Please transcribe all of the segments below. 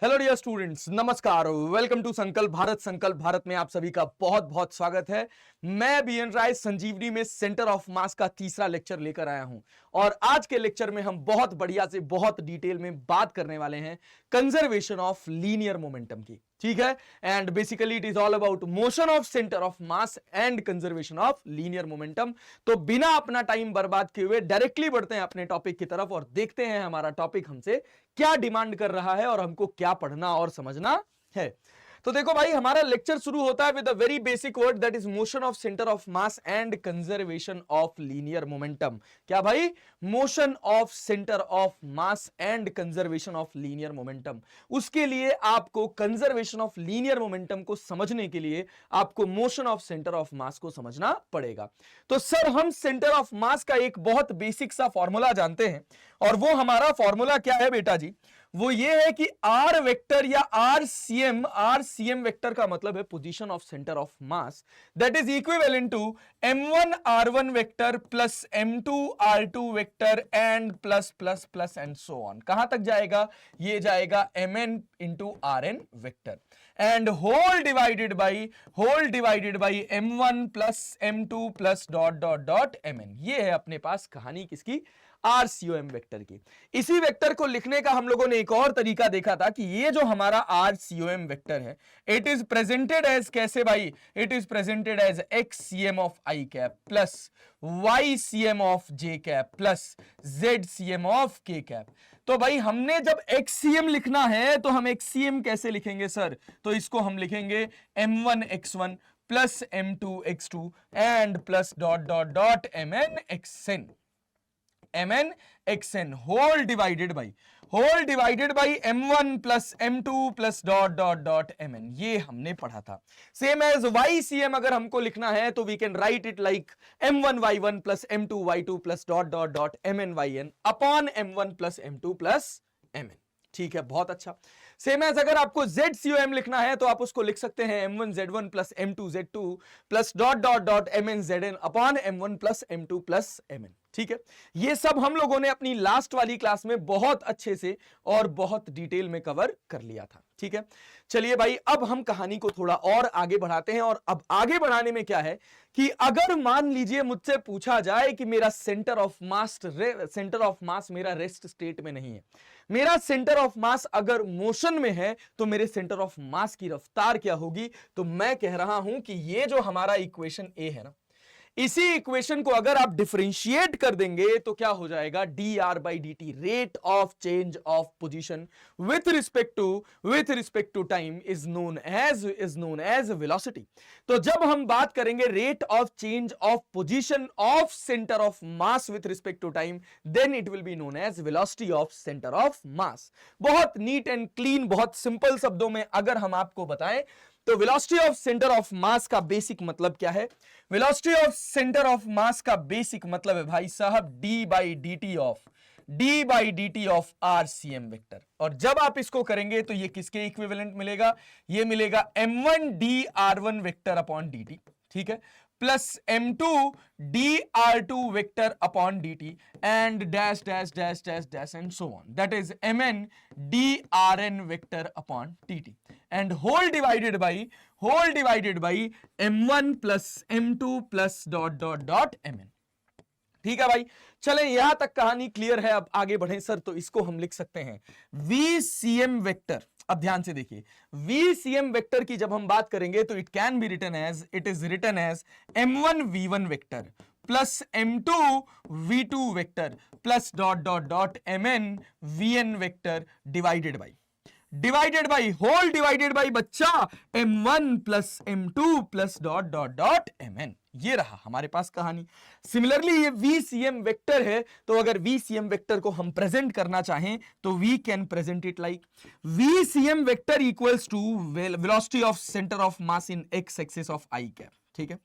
Hello dear students, नमस्कार। Welcome to संकल्प भारत में आप सभी का बहुत बहुत स्वागत है। मैं बीएन राय संजीवनी में सेंटर ऑफ मास का तीसरा लेक्चर लेकर आया हूं और आज के लेक्चर में हम बहुत बढ़िया से बहुत डिटेल में बात करने वाले हैं कंजर्वेशन ऑफ लीनियर मोमेंटम की। ठीक है, and basically it is all about motion of centre of mass and conservation of linear momentum. तो बिना अपना टाइम बर्बाद किए हुए डायरेक्टली बढ़ते हैं अपने टॉपिक की तरफ और देखते हैं हमारा टॉपिक हमसे क्या डिमांड कर रहा है और हमको क्या पढ़ना और समझना है। तो देखो भाई, हमारा लेक्चर शुरू होता है with a very basic word that is motion of centre of mass and conservation of linear momentum. क्या भाई? Motion of centre of mass and conservation of linear momentum. उसके लिए आपको कंजर्वेशन ऑफ लीनियर मोमेंटम को समझने के लिए आपको मोशन ऑफ सेंटर ऑफ मास को समझना पड़ेगा। तो सर, हम सेंटर ऑफ मास का एक बहुत बेसिक सा फॉर्मूला जानते हैं और वो हमारा फॉर्मूला क्या है बेटा जी? वो ये है कि आर वेक्टर या आरसीएम वेक्टर का मतलब है position of centre of mass, that is equivalent to m1 r1 vector plus m2 r2 vector and plus plus plus and so on. कहां तक जाएगा? ये जाएगा mn into rn vector and whole divided by m1 plus m2 plus dot dot dot mn। ये है अपने पास कहानी किसकी? आरसीओएम वेक्टर की। इसी वेक्टर को लिखने का हम लोगों ने एक और तरीका देखा था कि ये जो हमारा आरसीओएम वेक्टर है, इट इज प्रेजेंटेड एज कैसे भाई? It is presented as XCM of I cap plus YCM of J cap plus ZCM of K cap. तो भाई, हमने जब एक्ससीएम लिखना है तो हम एक्ससीएम कैसे लिखेंगे सर? तो इसको हम लिखेंगे m1 x1 plus m2 x2 and plus dot dot dot mn xn whole divided by m1 plus m2 plus dot dot dot mn। ये हमने पढ़ा था। सेम एज ycm अगर हमको लिखना है तो we can write it like m1 y1 plus m2 y2 plus dot dot dot mn yn upon m1 plus m2 plus mn। ठीक है, बहुत अच्छा। सेम एज अगर आपको ZCOM लिखना है तो आप उसको लिख सकते हैं m1 z1 plus m2 z2 plus dot dot dot mn zn upon m1 plus m2 plus mn। ठीक है, ये सब हम लोगों ने अपनी लास्ट वाली क्लास में बहुत अच्छे से और बहुत डिटेल में कवर कर लिया था। ठीक है, चलिए भाई, अब हम कहानी को थोड़ा और आगे बढ़ाते हैं। और अब आगे बढ़ाने में क्या है कि अगर मान लीजिए मुझसे पूछा जाए कि मेरा सेंटर ऑफ मास मेरा रेस्ट स्टेट में नहीं है, मेरा सेंटर ऑफ मास अगर मोशन में है तो मेरे सेंटर ऑफ मास की रफ्तार क्या होगी? तो मैं कह रहा हूं कि ये जो हमारा इक्वेशन ए है ना, इसी इक्वेशन को अगर आप डिफरेंशिएट कर देंगे तो क्या हो जाएगा? dr by dt, rate of change of position with respect to time is known as velocity. तो जब हम बात करेंगे rate of change of position of centre of mass with respect to time, then it will be known as velocity of centre of mass. बहुत neat and clean, बहुत simple शब्दों में अगर हम आपको बताएं तो velocity of centre of mass का बेसिक मतलब क्या है? Velocity of centre of mass का बेसिक मतलब है भाई साहब d by D T of RCM vector. और जब आप इसको करेंगे तो ये किसके इक्विवेलेंट मिलेगा? ये मिलेगा m1 d r1 vector upon dt। ठीक है, plus m2 dr2 vector upon dt and dash dash dash dash dash and so on, that is mn drn vector upon dt and whole divided by m1 plus m2 plus dot dot dot mn। ठीक है भाई, चलें, यहां तक कहानी clear है। अब आगे बढ़ें सर, तो इसको हम लिख सकते हैं VCM वेक्टर। अब ध्यान से देखिए, VCM वेक्टर की जब हम बात करेंगे तो it is written as m1 v1 vector plus m2 v2 vector plus dot dot dot mn vn vector divided by whole divided by बच्चा m1 plus m2 plus dot dot dot mn। ये रहा हमारे पास कहानी। Similarly ये VCM vector है, तो अगर VCM वेक्टर को हम प्रेजेंट करना चाहें तो we can present it like VCM vector equals to velocity of centre of mass in x axis of i cap, ठीक है,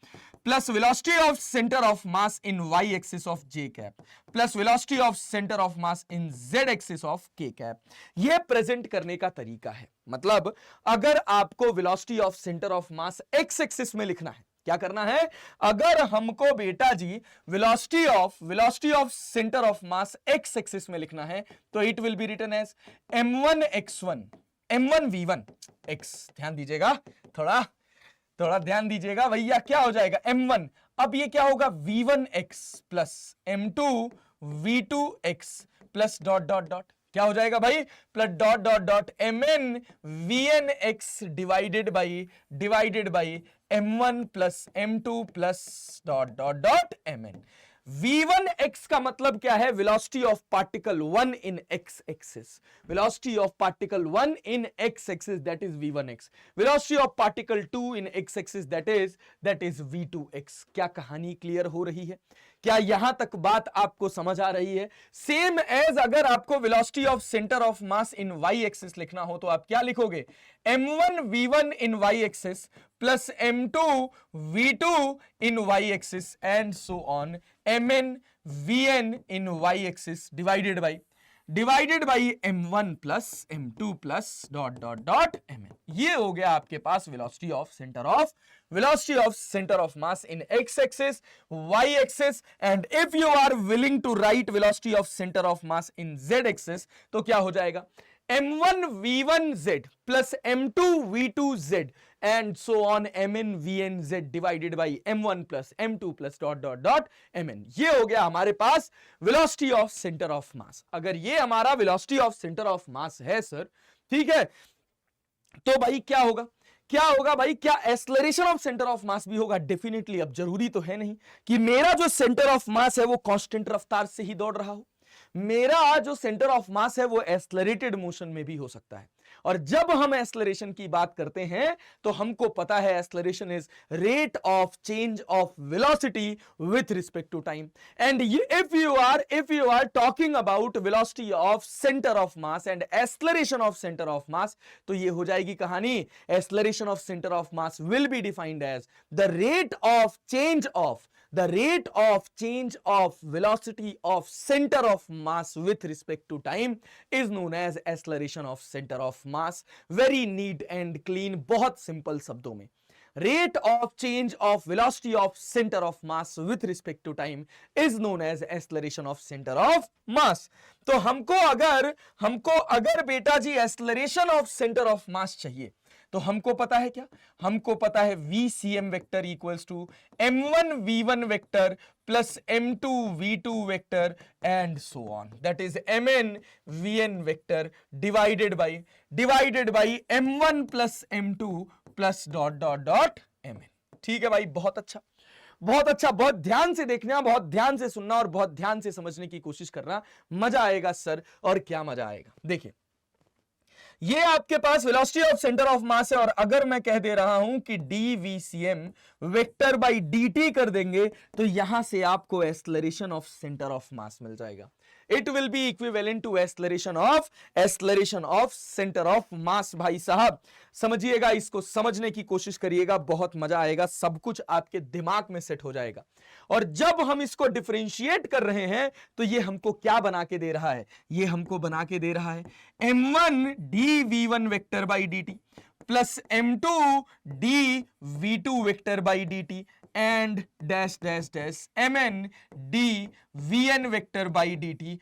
plus velocity of centre of mass in y axis of j cap plus velocity of centre of mass in z axis of k cap. यह present करने का तरीका है। मतलब अगर आपको velocity of centre of mass x axis में लिखना है, क्या करना है? अगर हमको बेटा जी velocity of centre of mass x axis में लिखना है तो it will be written as m1 x1 m1 v1 x, ध्यान दीजिएगा, थोड़ा ध्यान दीजिएगा भैया, क्या हो जाएगा m1, अब ये क्या होगा v1x plus m2 v2x plus dot dot dot, क्या हो जाएगा भाई, plus dot dot dot mn vnx divided by m1 plus m2 plus dot dot dot mn। v1x का मतलब क्या है, velocity of particle 1 in x axis, velocity of particle 1 in x axis, that is v1x, velocity of particle 2 in x axis, that is v2x। क्या कहानी clear हो रही है? क्या यहां तक बात आपको समझ आ रही है? सेम एज अगर आपको velocity of centre of mass in y axis लिखना हो तो आप क्या लिखोगे, m1 v1 in y axis plus m2 v2 in y axis and so on, mn vn in y axis divided by m1 plus m2 plus dot dot dot mn। ये हो गया आपके पास velocity of center of mass in x axis, y axis, and if you are willing to write velocity of center of mass in z axis तो क्या हो जाएगा, m1 v1 z plus m2 v2 z and so on mn vn z divided by m1 plus m2 plus dot dot dot mn। ये हो गया हमारे पास velocity of center of mass। अगर ये हमारा velocity of center of mass है sir, ठीक है, तो भाई क्या होगा भाई, क्या एक्सेलरेशन ऑफ सेंटर ऑफ मास भी होगा? डेफिनेटली। अब जरूरी तो है नहीं कि मेरा जो सेंटर ऑफ मास है वो कांस्टेंट रफ्तार से ही दौड़ रहा हो, मेरा जो सेंटर ऑफ मास है वो एक्सेलरेटेड मोशन में भी हो सकता है। और जब हम एक्सेलरेशन की बात करते हैं तो हमको पता है acceleration is rate of change of velocity with respect to time. And if you are talking about velocity of centre of mass and acceleration of centre of mass, तो ये हो जाएगी कहानी, acceleration of centre of mass will be defined as the rate of change of velocity of center of mass with respect to time is known as acceleration of center of mass। very neat and clean, बहुत simple शब्दों में, rate of change of velocity of center of mass with respect to time is known as acceleration of center of mass। तो हमको अगर बेटा जी acceleration of center of mass चाहिए तो हमको पता है क्या, हमको पता है vcm vector equals to m1 v1 vector plus m2 v2 vector and so on, that is mn vn vector divided by m1 plus m2 plus dot dot dot mn। ठीक है भाई, बहुत अच्छा, बहुत ध्यान से देखना, बहुत ध्यान से सुनना और बहुत ध्यान से समझने की कोशिश करना, मजा आएगा सर। और क्या मजा आएगा, देखिए ये आपके पास velocity of centre of mass है और अगर मैं कह दे रहा हूं कि dvcm वेक्टर बाई dt कर देंगे तो यहां से आपको acceleration of centre of mass मिल जाएगा। It will be equivalent to acceleration of centre of mass. भाई साहब समझिएगा, इसको समझने की कोशिश करिएगा, बहुत मजा आएगा, सब कुछ आपके दिमाग में सेट हो जाएगा। और जब हम इसको डिफरेंशिएट कर रहे हैं तो ये हमको क्या बना के दे रहा है, ये हमको बना के दे रहा है m1 dv1 vector by dt plus m2 dv2 vector by dt and dash dash dash mn dvn vector by dt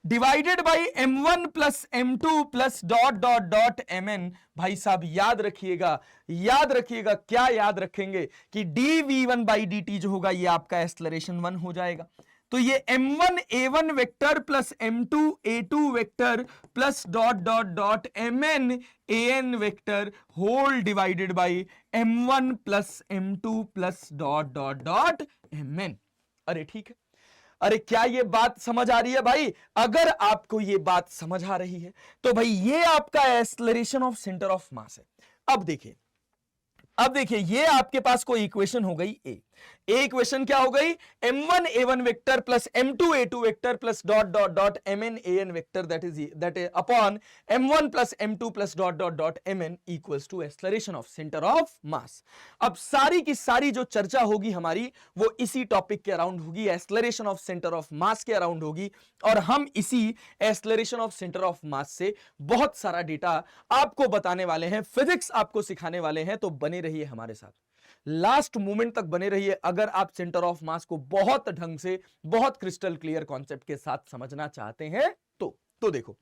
divided by m1 plus m2 plus dot dot dot mn। भाई साहब याद रखिएगा, क्या याद रखेंगे कि dv1 बाई dt जो होगा ये आपका एक्सेलरेशन 1 हो जाएगा। तो ये m1 a1 vector plus m2 a2 vector plus dot dot dot mn an vector whole divided by m1 plus m2 plus dot dot dot mn। अरे ठीक है, अरे क्या ये बात समझ आ रही है भाई? अगर आपको ये बात समझ आ रही है तो भाई ये आपका acceleration of centre of mass है। अब देखिए ये आपके पास कोई इक्वेशन हो गई ए इक्वेशन क्या हो गई, m1 a1 vector plus m2 a2 vector plus dot dot dot mn an vector that is upon m1 plus m2 plus dot dot dot mn equals to acceleration of centre of mass. अब सारी की सारी जो चर्चा होगी हमारी वो इसी टॉपिक के अराउंड होगी, एक्सेलरेशन ऑफ सेंटर ऑफ मास के अराउंड होगी। और हम इसी एक्सेलरेशन ऑफ सेंटर ऑफ मास से बहुत सारा डेटा आपको बताने वाले हैं, फिजिक्स आपको सिखाने वाले हैं, तो बने रहिए हमारे साथ, लास्ट मोमेंट तक बने रहिए अगर आप सेंटर ऑफ मास को बहुत ढंग से, बहुत क्रिस्टल क्लियर कॉन्सेप्ट के साथ समझना चाहते हैं तो देखो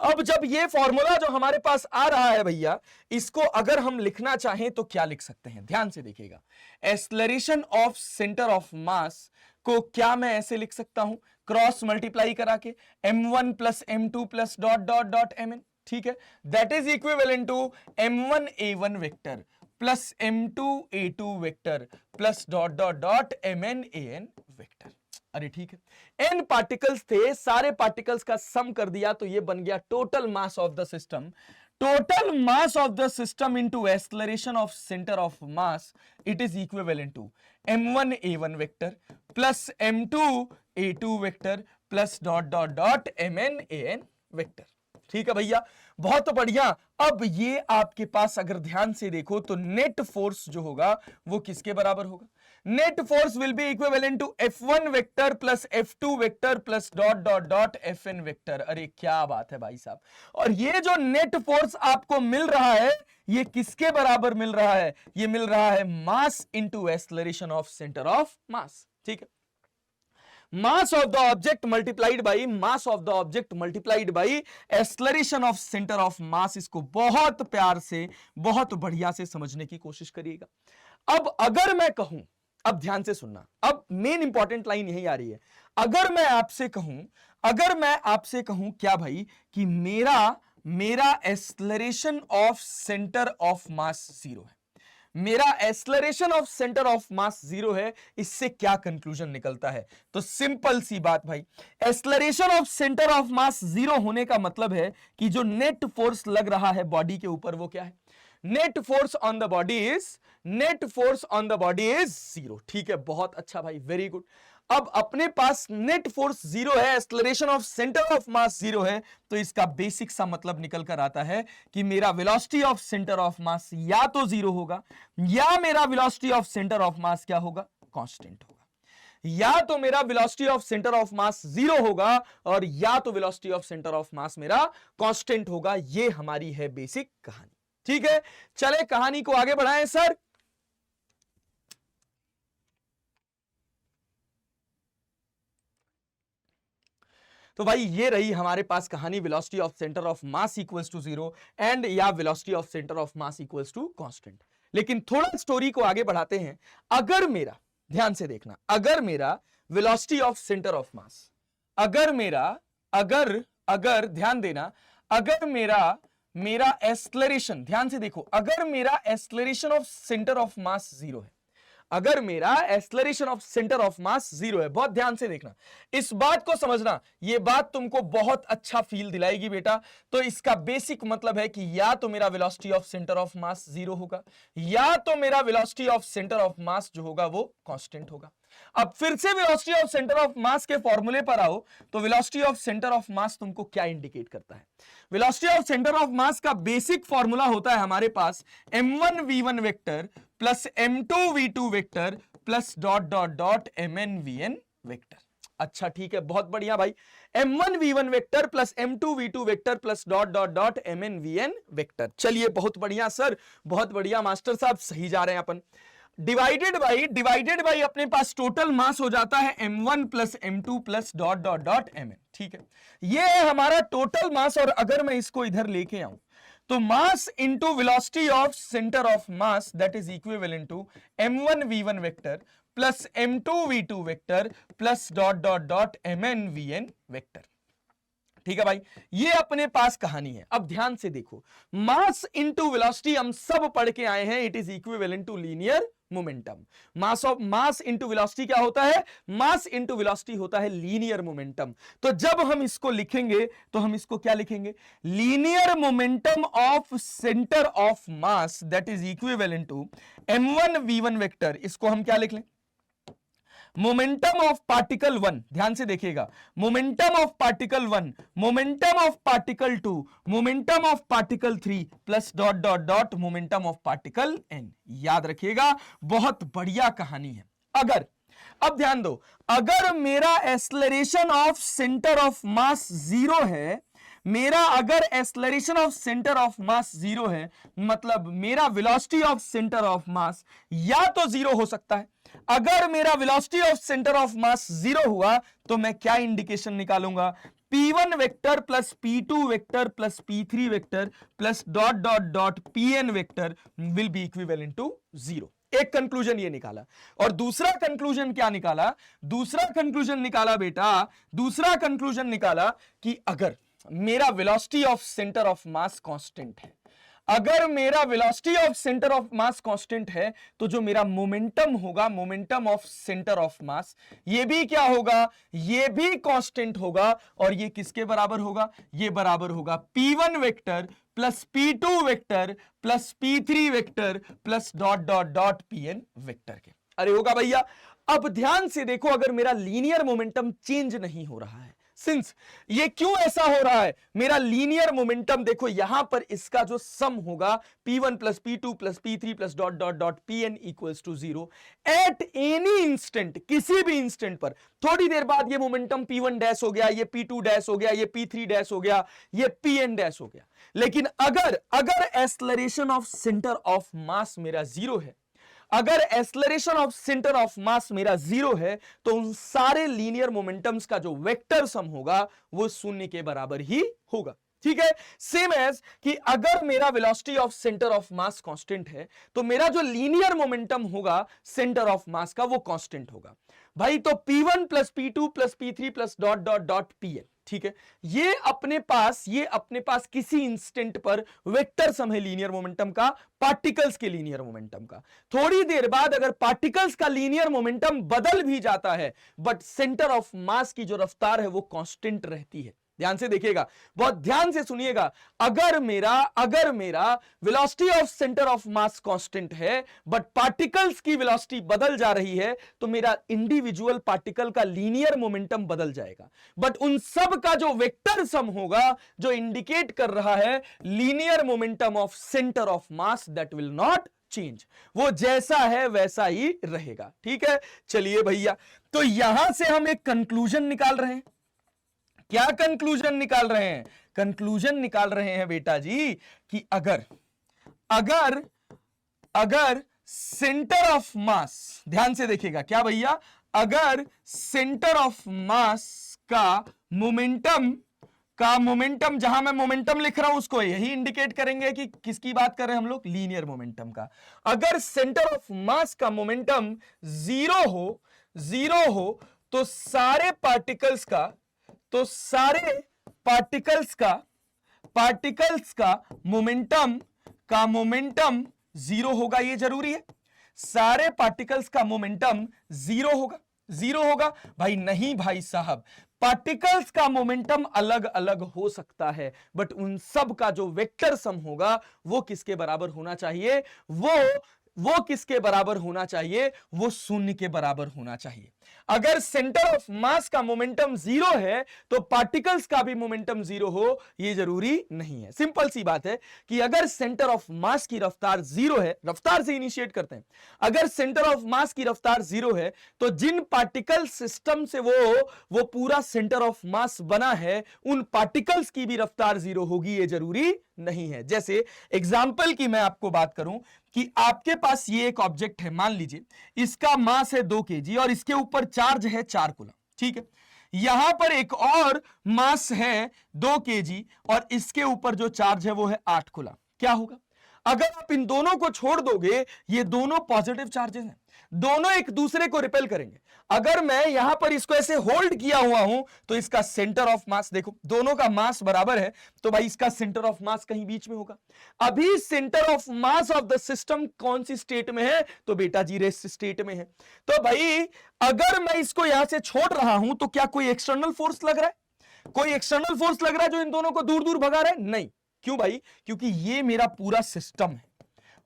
अब जब ये फॉर्मूला जो हमारे पास आ रहा है भैया, इसको अगर हम लिखना चाहें तो क्या लिख सकते हैं, ध्यान से देखिएगा। एक्सेलरेशन ऑफ सेंटर ऑफ मास को क्या मैं ऐसे लिख सकता हूं, क्रॉस मल्टीप्लाई करा के m1 plus m2 plus dot dot dot mn, ठीक है, that is equivalent to m1 a1 vector plus m2 a2 vector plus dot dot dot mn an vector. अरे ठीक है, n पार्टिकल्स थे, सारे पार्टिकल्स का सम कर दिया तो ये बन गया total mass of the system. Total mass of the system into acceleration of centre of mass, it is equivalent to m1 a1 vector plus m2 a2 vector plus dot dot dot mn an vector. ठीक है भैया, बहुत बढ़िया। अब ये आपके पास अगर ध्यान से देखो तो नेट फोर्स जो होगा वो किसके बराबर होगा, net force will be equivalent to F1 vector plus F2 vector plus dot dot dot Fn vector. अरे क्या बात है भाई साहब, और ये जो नेट फोर्स आपको मिल रहा है ये किसके बराबर मिल रहा है, ये मिल रहा है mass into acceleration of centre of मास। ठीक है, mass of the object multiplied by mass of the object multiplied by acceleration of center of mass। इसको बहुत प्यार से बहुत बढ़िया से समझने की कोशिश करिएगा। अब अगर मैं कहूं, अब ध्यान से सुनना, अब मेन इंपॉर्टेंट लाइन यही आ रही है। अगर मैं आपसे कहूं क्या भाई कि मेरा acceleration of centre of mass zero है, मेरा acceleration of centre of mass zero है, इससे क्या कंक्लूजन निकलता है, तो सिंपल सी बात भाई, acceleration of centre of mass zero होने का मतलब है कि जो नेट फोर्स लग रहा है बॉडी के ऊपर वो क्या है, net force on the body is zero. ठीक है, बहुत अच्छा भाई, वेरी गुड। अब अपने पास नेट फोर्स जीरो है, acceleration of centre of mass zero है, तो इसका बेसिक सा मतलब निकल कर आता है कि मेरा velocity of centre of mass या तो जीरो होगा या मेरा वेलोसिटी ऑफ सेंटर ऑफ मास क्या होगा, कांस्टेंट होगा। या तो मेरा velocity of centre of mass zero होगा और या तो वेलोसिटी ऑफ सेंटर ऑफ मास मेरा कांस्टेंट होगा। ये हमारी है बेसिक कहानी। ठीक है, चले कहानी को आगे बढ़ाएं सर। तो भाई ये रही हमारे पास कहानी, velocity of centre of mass equals to zero and या velocity of centre of mass equals to constant. लेकिन थोड़ा स्टोरी को आगे बढ़ाते हैं। अगर मेरा, ध्यान से देखना, अगर मेरा वेलोसिटी ऑफ सेंटर ऑफ मास, अगर ध्यान देना, अगर मेरा एक्सेलरेशन, ध्यान से देखो, अगर मेरा acceleration of centre of mass zero है, अगर मेरा acceleration of centre of mass zero है, बहुत ध्यान से देखना, इस बात को समझना, ये बात तुमको बहुत अच्छा फील दिलाएगी बेटा। तो इसका बेसिक मतलब है कि या तो मेरा velocity of centre of mass zero होगा या तो मेरा वेलोसिटी ऑफ सेंटर ऑफ मास जो होगा वो कांस्टेंट होगा। अब फिर से वेलोसिटी ऑफ सेंटर ऑफ मास के फॉर्मूले पर आओ, तो वेलोसिटी ऑफ सेंटर ऑफ मास तुमको क्या इंडिकेट करता है, velocity of centre of mass का बेसिक फॉर्मूला होता है हमारे पास m1 v1 vector plus m2 v2 vector plus dot dot dot mn vn vector. अच्छा ठीक है, बहुत बढ़िया भाई, m1 v1 vector plus m2 v2 vector plus dot dot dot mn vn vector. चलिए बहुत बढ़िया सर, बहुत बढ़िया मास्टर साहब, सही जा रहे हैं अपन। डिवाइडेड बाई अपने पास टोटल मास हो जाता है m1 plus m2 plus dot dot dot mn। ठीक है, ये है हमारा टोटल मास। और अगर मैं इसको इधर लेके आऊं तो mass into velocity of centre of mass that is equivalent to m1 v1 vector plus m2 v2 vector plus dot dot dot mn vn vector. ठीक है भाई, ये अपने पास कहानी है। अब ध्यान से देखो, मास इंटू वेलोसिटी हम सब पढ़ के आए हैं, it is equivalent to linear momentum. Mass into velocity क्या होता है, मास इंटू वेलोसिटी होता है लीनियर मोमेंटम। तो जब हम इसको लिखेंगे तो हम इसको क्या लिखेंगे, linear momentum of centre of mass that is equivalent to m1 v1 vector. इसको हम क्या लिख लें, मोमेंटम ऑफ पार्टिकल 1, ध्यान से देखिएगा, momentum of particle 1, momentum of particle 2, momentum of particle 3 plus dot dot dot momentum of particle n। याद रखिएगा, बहुत बढ़िया कहानी है। अगर, अब ध्यान दो, अगर मेरा acceleration of centre of mass zero है, मेरा अगर acceleration of centre of mass zero है, मतलब मेरा velocity of centre of mass या तो जीरो हो सकता है। अगर मेरा velocity of centre of mass zero हुआ तो मैं क्या इंडिकेशन निकालूंगा, P1 vector plus P2 vector plus P3 vector plus dot dot dot Pn vector will be equivalent to 0। एक कंक्लूजन ये निकाला। और दूसरा कंक्लूजन क्या निकाला? दूसरा कंक्लूजन निकाला बेटा, दूसरा कंक्लूजन निकाला कि अगर मेरा velocity of centre of mass constant है, अगर मेरा velocity of centre of mass constant है, तो जो मेरा मोमेंटम होगा, मोमेंटम ऑफ सेंटर ऑफ मास, ये भी क्या होगा? ये भी कांस्टेंट होगा। और ये किसके बराबर होगा? ये बराबर होगा P1 vector plus P2 vector plus P3 vector plus dot dot dot Pn vector के। अरे होगा भैया। अब ध्यान से देखो, अगर मेरा लीनियर मोमेंटम चेंज नहीं हो रहा है, सिंस ये क्यों ऐसा हो रहा है? मेरा लीनियर मोमेंटम देखो, यहां पर इसका जो सम होगा P1 plus P2 plus P3 plus dot dot dot Pn equals to 0 at any instant, किसी भी इंस्टेंट पर। थोड़ी देर बाद ये मोमेंटम P1 डैश हो गया, ये P2 डैश हो गया, ये P3 डैश हो गया, ये Pn डैश हो गया। लेकिन अगर एक्सेलरेशन ऑफ सेंटर ऑफ मास मेरा 0 है, अगर एक्सेलरेशन ऑफ सेंटर ऑफ मास मेरा 0 है, तो उन सारे लीनियर मोमेंटम्स का जो वेक्टर सम होगा वो 0 के बराबर ही होगा। ठीक है, सेम एज कि अगर मेरा velocity of centre of mass constant है, तो मेरा जो लीनियर मोमेंटम होगा सेंटर ऑफ मास का वो कांस्टेंट होगा भाई। तो P1 plus P2 plus P3 plus dot dot dot Pn, ठीक है, ये अपने पास किसी इंस्टेंट पर वेक्टर सम है लीनियर मोमेंटम का, पार्टिकल्स के लीनियर मोमेंटम का। थोड़ी देर बाद अगर पार्टिकल्स का लीनियर मोमेंटम बदल भी जाता है, बट सेंटर ऑफ मास की जो रफ्तार है वो कांस्टेंट रहती है। ध्यान से देखिएगा, बहुत ध्यान से सुनिएगा। अगर मेरा velocity of centre of mass constant है, बट पार्टिकल्स की वेलोसिटी बदल जा रही है, तो मेरा इंडिविजुअल पार्टिकल का लीनियर मोमेंटम बदल जाएगा। बट उन सब का जो वेक्टर सम होगा, जो इंडिकेट कर रहा है linear momentum of centre of mass, that will not change, वो जैसा है वैसा ही रहेगा। ठीक है, चलिए भैया, तो यहां से हम एक कंक्लूजन निकाल रहे हैं। क्या कंक्लूजन निकाल रहे हैं? कंक्लूजन निकाल रहे हैं बेटा जी कि अगर सेंटर ऑफ मास, ध्यान से देखिएगा, क्या भैया? अगर सेंटर ऑफ मास का मोमेंटम जहां मैं मोमेंटम लिख रहा हूं उसको यही इंडिकेट करेंगे कि किसकी बात कर रहे हैं हम लोग? लीनियर मोमेंटम का। अगर सेंटर ऑफ मास का मोमेंटम 0 हो तो सारे पार्टिकल्स का मोमेंटम 0 होगा। ये जरूरी है, सारे पार्टिकल्स का मोमेंटम 0 होगा भाई। नहीं भाई साहब, पार्टिकल्स का मोमेंटम अलग अलग हो सकता है, बट उन सब का जो वेक्टर सम होगा वो किसके बराबर होना चाहिए? वो किसके बराबर होना चाहिए? वो 0 के बराबर होना चाहिए। अगर सेंटर ऑफ मास का मोमेंटम 0 है, तो पार्टिकल्स का भी मोमेंटम 0 हो, यह जरूरी नहीं है। सिंपल सी बात है कि अगर सेंटर ऑफ मास की रफ्तार 0 है, रफ्तार से इनिशिएट करते हैं, अगर सेंटर ऑफ मास की रफ्तार 0 है, तो जिन पार्टिकल सिस्टम से वो पूरा सेंटर ऑफ मास बना है, उन पार्टिकल्स की भी रफ्तार 0 होगी, यह जरूरी नहीं है। जैसे एग्जाम्पल की मैं आपको बात करूं कि आपके पास ये एक ऑब्जेक्ट है, मान लीजिए इसका मास है 2 kg और इसके ऊपर चार्ज है 4 कूलम। ठीक है, यहां पर एक और मास है 2 kg और इसके ऊपर जो चार्ज है वो है 8 कूलम। क्या होगा? अगर आप इन दोनों को छोड़ दोगे, ये दोनों पॉजिटिव चार्जेस हैं, दोनों एक दूसरे को रिपेल करेंगे। अगर मैं यहां पर इसको ऐसे होल्ड किया हुआ हूं, तो इसका सेंटर ऑफ मास देखो, दोनों का मास बराबर है, तो भाई इसका सेंटर ऑफ मास कहीं बीच में होगा। अभी centre of mass of the system कौन सी स्टेट में है? तो बेटा जी रेस्ट स्टेट में है। तो भाई अगर मैं इसको यहां से छोड़ रहा हूं, तो क्या कोई एक्सटर्नल फोर्स लग रहा है? कोई एक्सटर्नल फोर्स लग रहा है जो इन दोनों को दूर दूर भगा रहा है? नहीं। क्यों भाई? क्योंकि ये मेरा पूरा सिस्टम है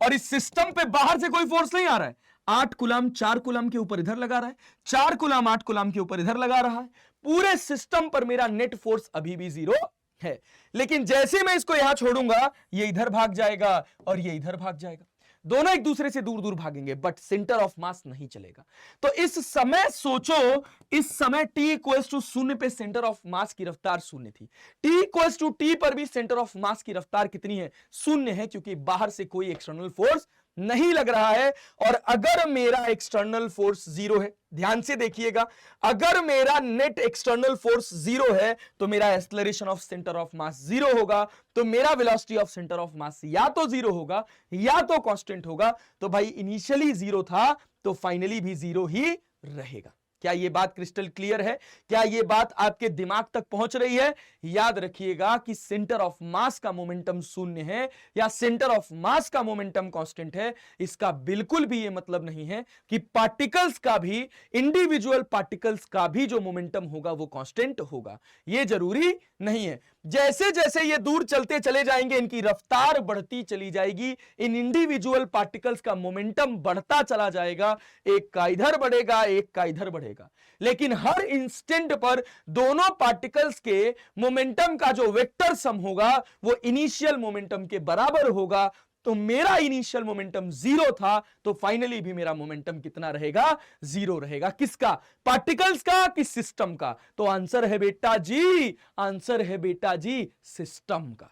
और इस सिस्टम पे बाहर से कोई फोर्स नहीं आ रहा है। 8 कूलम 4 कूलम के ऊपर इधर लगा रहा है, 4 कूलम 8 कूलम के ऊपर इधर लगा रहा है। पूरे सिस्टम पर मेरा नेट फोर्स अभी भी 0 है। लेकिन जैसे मैं इसको यहां छोड़ूंगा, ये इधर भाग जाएगा और ये इधर भाग जाएगा, दोनों एक दूसरे से दूर दूर भागेंगे, बट सेंटर ऑफ मास नहीं चलेगा। तो इस समय सोचो, इस समय t इक्वल्स टू 0 पे सेंटर ऑफ मास की रफ्तार 0 थी। t इक्वल्स टू t पर भी सेंटर ऑफ मास की रफ्तार कितनी है? 0 है, क्योंकि बाहर से कोई एक्सटर्नल फोर्स नहीं लग रहा है। और अगर मेरा एक्सटर्नल फोर्स जीरो है, ध्यान से देखिएगा, अगर मेरा नेट एक्सटर्नल फोर्स जीरो है तो मेरा acceleration of centre of mass zero होगा, तो मेरा velocity of centre of mass या तो जीरो होगा या तो कांस्टेंट होगा। तो भाई इनिशियली जीरो था तो फाइनली भी जीरो ही रहेगा। क्या यह बात क्रिस्टल क्लियर है? क्या यह बात आपके दिमाग तक पहुंच रही है? याद रखिएगा कि सेंटर ऑफ मास का मोमेंटम शून्य है या सेंटर ऑफ मास का मोमेंटम कांस्टेंट है, इसका बिल्कुल भी यह मतलब नहीं है कि पार्टिकल्स का भी, इंडिविजुअल पार्टिकल्स का भी जो मोमेंटम होगा वो कांस्टेंट होगा, यह जरूरी नहीं है। जैसे जैसे ये दूर चलते चले जाएंगे इनकी रफ्तार बढ़ती चली जाएगी, इन इंडिविजुअल पार्टिकल्स का मोमेंटम बढ़ता चला जाएगा, एक का इधर बढ़ेगा एक का इधर बढ़ेगा, लेकिन हर इंस्टेंट पर दोनों पार्टिकल्स के मोमेंटम का जो वेक्टर सम होगा वो इनिशियल मोमेंटम के बराबर होगा। तो मेरा इनिशियल मोमेंटम जीरो था तो फाइनली भी मेरा मोमेंटम कितना रहेगा? जीरो रहेगा। किसका? पार्टिकल्स का कि सिस्टम का? तो आंसर है बेटा जी, आंसर है बेटा जी सिस्टम का।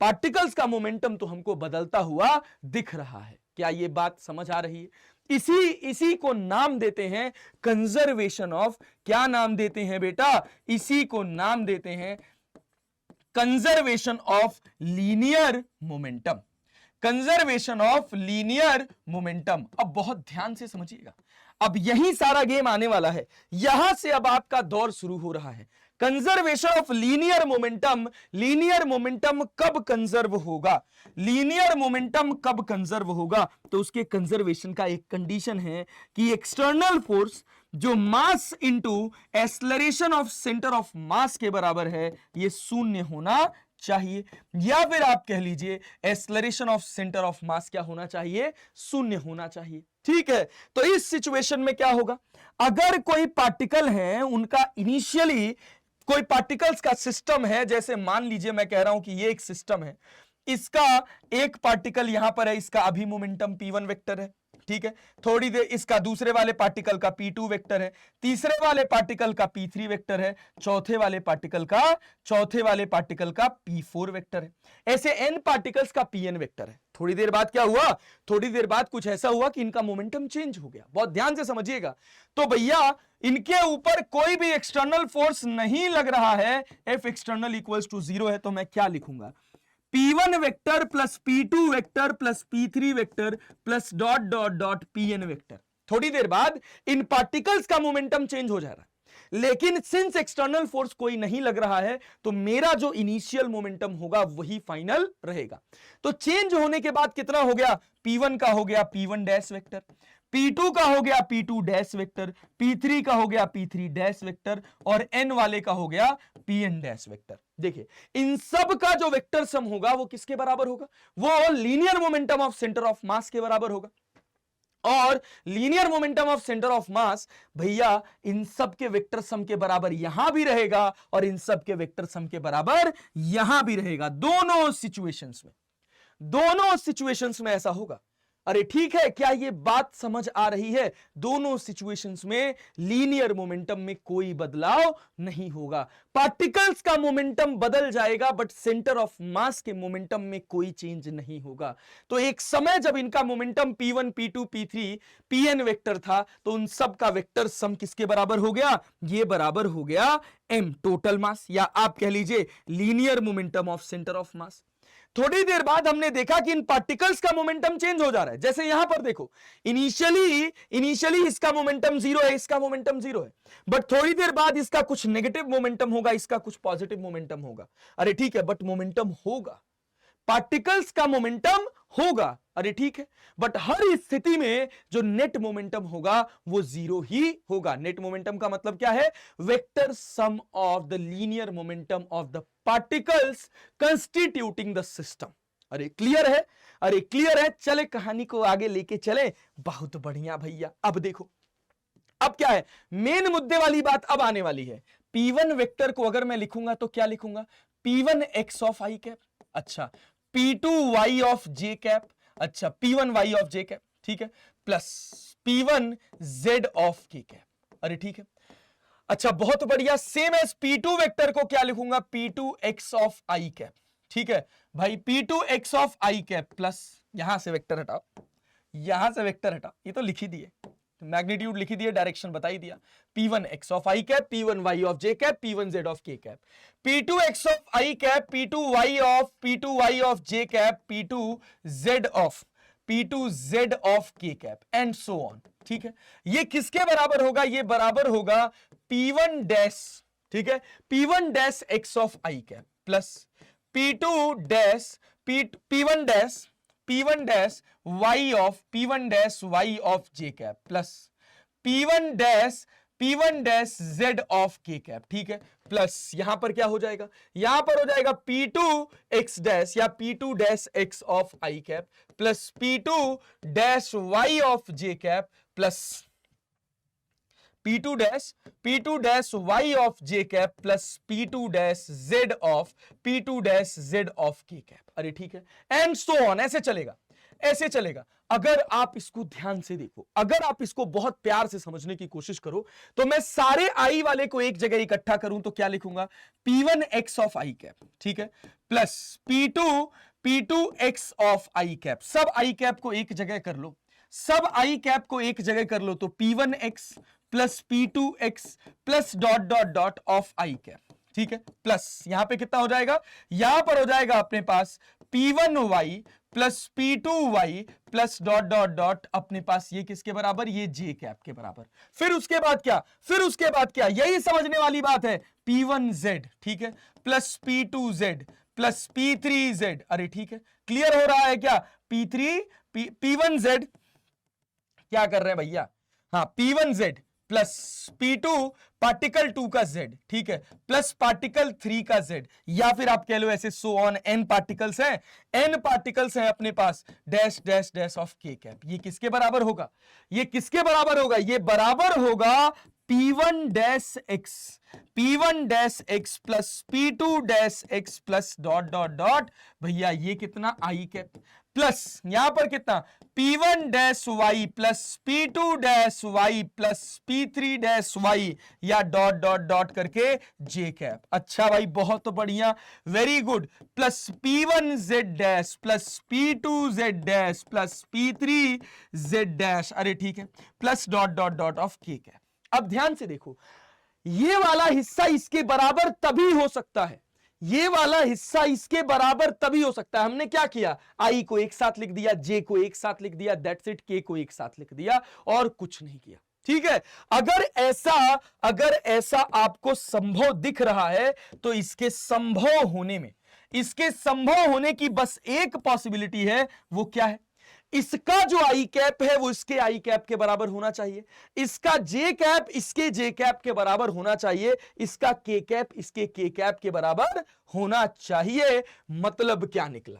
पार्टिकल्स का मोमेंटम तो हमको बदलता हुआ दिख रहा है। क्या यह बात समझ आ रही है? इसी को नाम देते हैं कंजर्वेशन ऑफ, क्या नाम देते हैं बेटा? इसी को नाम देते हैं conservation of linear momentum, conservation of linear momentum. अब बहुत ध्यान से समझिएगा, अब यही सारा गेम आने वाला है, यहां से अब आपका दौर शुरू हो रहा है। Conservation of linear momentum, linear momentum कब कंजर्व होगा? लीनियर मोमेंटम कब कंजर्व होगा? तो उसके कंजर्वेशन का एक कंडीशन है कि एक्सटर्नल फोर्स जो mass into acceleration of centre of मास के बराबर है, यह शून्य होना चाहिए, या फिर आप कह लीजिए एक्सेलरेशन ऑफ सेंटर ऑफ मास क्या होना चाहिए? शून्य होना चाहिए। ठीक है, तो इस सिचुएशन में क्या होगा? अगर कोई पार्टिकल है, उनका इनिशियली कोई पार्टिकल्स का सिस्टम है, जैसे मान लीजिए मैं कह रहा हूं कि ये एक सिस्टम है, इसका एक पार्टिकल यहां पर है, इसका अभी मोमेंटम p1 वेक्टर है, ठीक है, थोड़ी देर इसका दूसरे वाले पार्टिकल का p2 वेक्टर है, तीसरे वाले पार्टिकल का p3 वेक्टर है, चौथे वाले पार्टिकल का p4 वेक्टर है, ऐसे n पार्टिकल्स का pn वेक्टर है। थोड़ी देर बाद क्या हुआ? थोड़ी देर बाद कुछ ऐसा हुआ कि इनका मोमेंटम चेंज हो गया। बहुत ध्यान से समझिएगा। तो भैया इनके ऊपर कोई भी एक्सटर्नल फोर्स नहीं लग रहा है, F एक्सटर्नल इक्वल्स टू 0 है, तो मैं क्या लिखूंगा? P1 vector plus P2 vector plus P3 vector plus dot dot dot Pn vector. थोड़ी देर बाद इन पार्टिकल्स का मोमेंटम चेंज हो जा रहा है, लेकिन सिंस एक्सटर्नल फोर्स कोई नहीं लग रहा है तो मेरा जो इनिशियल मोमेंटम होगा वही फाइनल रहेगा। तो चेंज होने के बाद कितना हो गया? P1 का हो गया P1 डैश वेक्टर, P2 का हो गया P2 डैश वेक्टर, P3 का हो गया P3 डैश वेक्टर, और N वाले का हो गया Pn डैश वेक्टर। देखिए इन सब का जो वेक्टर सम होगा वो किसके बराबर होगा? वो linear momentum of centre of मास के बराबर होगा। और linear momentum of centre of मास भैया इन सब के वेक्टर सम के बराबर यहां भी रहेगा और इन सब के वेक्टर सम के बराबर यहां भी रहेगा। दोनों सिचुएशंस में ऐसा होगा। अरे ठीक है, क्या यह बात समझ आ रही है? दोनों सिचुएशंस में लीनियर मोमेंटम में कोई बदलाव नहीं होगा। पार्टिकल्स का मोमेंटम बदल जाएगा बट सेंटर ऑफ मास के मोमेंटम में कोई चेंज नहीं होगा। तो एक समय जब इनका momentum P1 P2 P3 Pn vector था तो उन सब का वेक्टर सम किसके बराबर हो गया? ये बराबर हो गया m टोटल मास, या आप कह लीजिए linear momentum of centre of मास। थोड़ी देर बाद हमने देखा कि इन पार्टिकल्स का मोमेंटम चेंज हो जा रहा है। जैसे यहां पर देखो, इनिशियली इसका मोमेंटम 0 है, इसका मोमेंटम 0 है, बट थोड़ी देर बाद इसका कुछ नेगेटिव मोमेंटम होगा, इसका कुछ पॉजिटिव मोमेंटम होगा। अरे ठीक है, बट मोमेंटम होगा, पार्टिकल्स का मोमेंटम होगा। अरे ठीक है, बट हर स्थिति में जो नेट मोमेंटम होगा वो 0 ही होगा। नेट मोमेंटम का मतलब क्या है? Vector sum of the linear momentum of the particles constituting the system. अरे क्लियर है? अरे क्लियर है। चले कहानी को आगे लेके चले। बहुत बढ़िया भैया। अब देखो, अब क्या है? मेन मुद्दे वाली बात अब आने वाली है। P1 वेक्टर को अगर मैं लिखूंगा तो क्या लिखूंगा? P1 x of i cap, अच्छा P2 y of j cap, अच्छा P1 y of j cap, ठीक है, plus P1 z of k cap. अरे ठीक है, अच्छा बहुत बढ़िया। सेम एज P2 वेक्टर को क्या लिखूंगा? P2 x of i cap, ठीक है भाई, P2 x of i cap plus, यहां से वेक्टर हटाओ, यहां से वेक्टर हटा, ये तो लिख ही दिए, मैग्नीट्यूड लिख ही दिए, डायरेक्शन बता ही दिया। P1 x of i cap, P1 y of j cap, P1 z of k cap, P2 x of i cap, P2 y of j cap, P2 z of k cap and so on. ठीक है, ये किसके बराबर होगा? ये बराबर होगा P1 dash, ठीक है, P1 dash x of i cap plus P2 dash P1 dash y of j cap plus P1 dash z of k cap. ठीक है, प्लस यहां पर क्या हो जाएगा? यहां पर हो जाएगा P2 x डैश या P2 dash x of i cap plus P2 dash y of j cap plus P2 dash y of j cap plus P2 dash z of k cap. अरे ठीक है, एंड सो ऑन, ऐसे चलेगा, ऐसे चलेगा। अगर आप इसको ध्यान से देखो, अगर आप इसको बहुत प्यार से समझने की कोशिश करो, तो मैं सारे आई वाले को एक जगह इकट्ठा करूं तो क्या लिखूंगा? P1 x of i cap, ठीक है, plus P2 x of i cap. सब i कैप को एक जगह कर लो, सब i कैप को एक जगह कर लो, तो P1 x plus P2 x plus dot dot dot of i cap. ठीक है, प्लस यहां पे कितना हो जाएगा? यहां पर हो जाएगा अपने पास P1 y plus P2 y plus dot dot dot अपने पास ये किसके बराबर? ये j कैप के बराबर। फिर उसके बाद क्या? यही समझने वाली बात है, P1 z, ठीक है, plus P2 z plus P3 z। अरे ठीक है, क्लियर हो रहा है क्या? P1 z क्या कर रहे हैं भैया? हाँ, P1 z plus P2 particle 2 का z, ठीक है, प्लस पार्टिकल 3 का z, या फिर आप कह लो ऐसे सो ऑन, n पार्टिकल्स हैं अपने पास, dash dash dash of k cap. ये किसके बराबर होगा? ये किसके बराबर होगा? ये बराबर होगा P1 dash x plus P2 dash x plus dot dot dot, भैया ये कितना? i कैप प्लस यहां पर कितना? P1 dash y plus P2 dash y plus P3 dash y या डॉट डॉट डॉट करके j कैप। अच्छा भाई, बहुत बढ़िया, very good, plus P1 z dash plus P2 z dash plus P3 z dash. अरे ठीक है, plus dot dot dot of k cap. अब ध्यान से देखो, ये वाला हिस्सा इसके बराबर तभी हो सकता है, ये वाला हिस्सा इसके बराबर तभी हो सकता है। हमने क्या किया? आई को एक साथ लिख दिया, जे को एक साथ लिख दिया, दैट्स इट, के को एक साथ लिख दिया और कुछ नहीं किया। ठीक है, अगर ऐसा आपको संभव दिख रहा है तो इसके संभव होने की बस एक पॉसिबिलिटी है, वो क्या है? इसका जो आई कैप है वो इसके आई कैप के बराबर होना चाहिए, इसका जे कैप इसके जे कैप के बराबर होना चाहिए, इसका के कैप इसके के कैप के बराबर होना चाहिए। मतलब क्या निकला?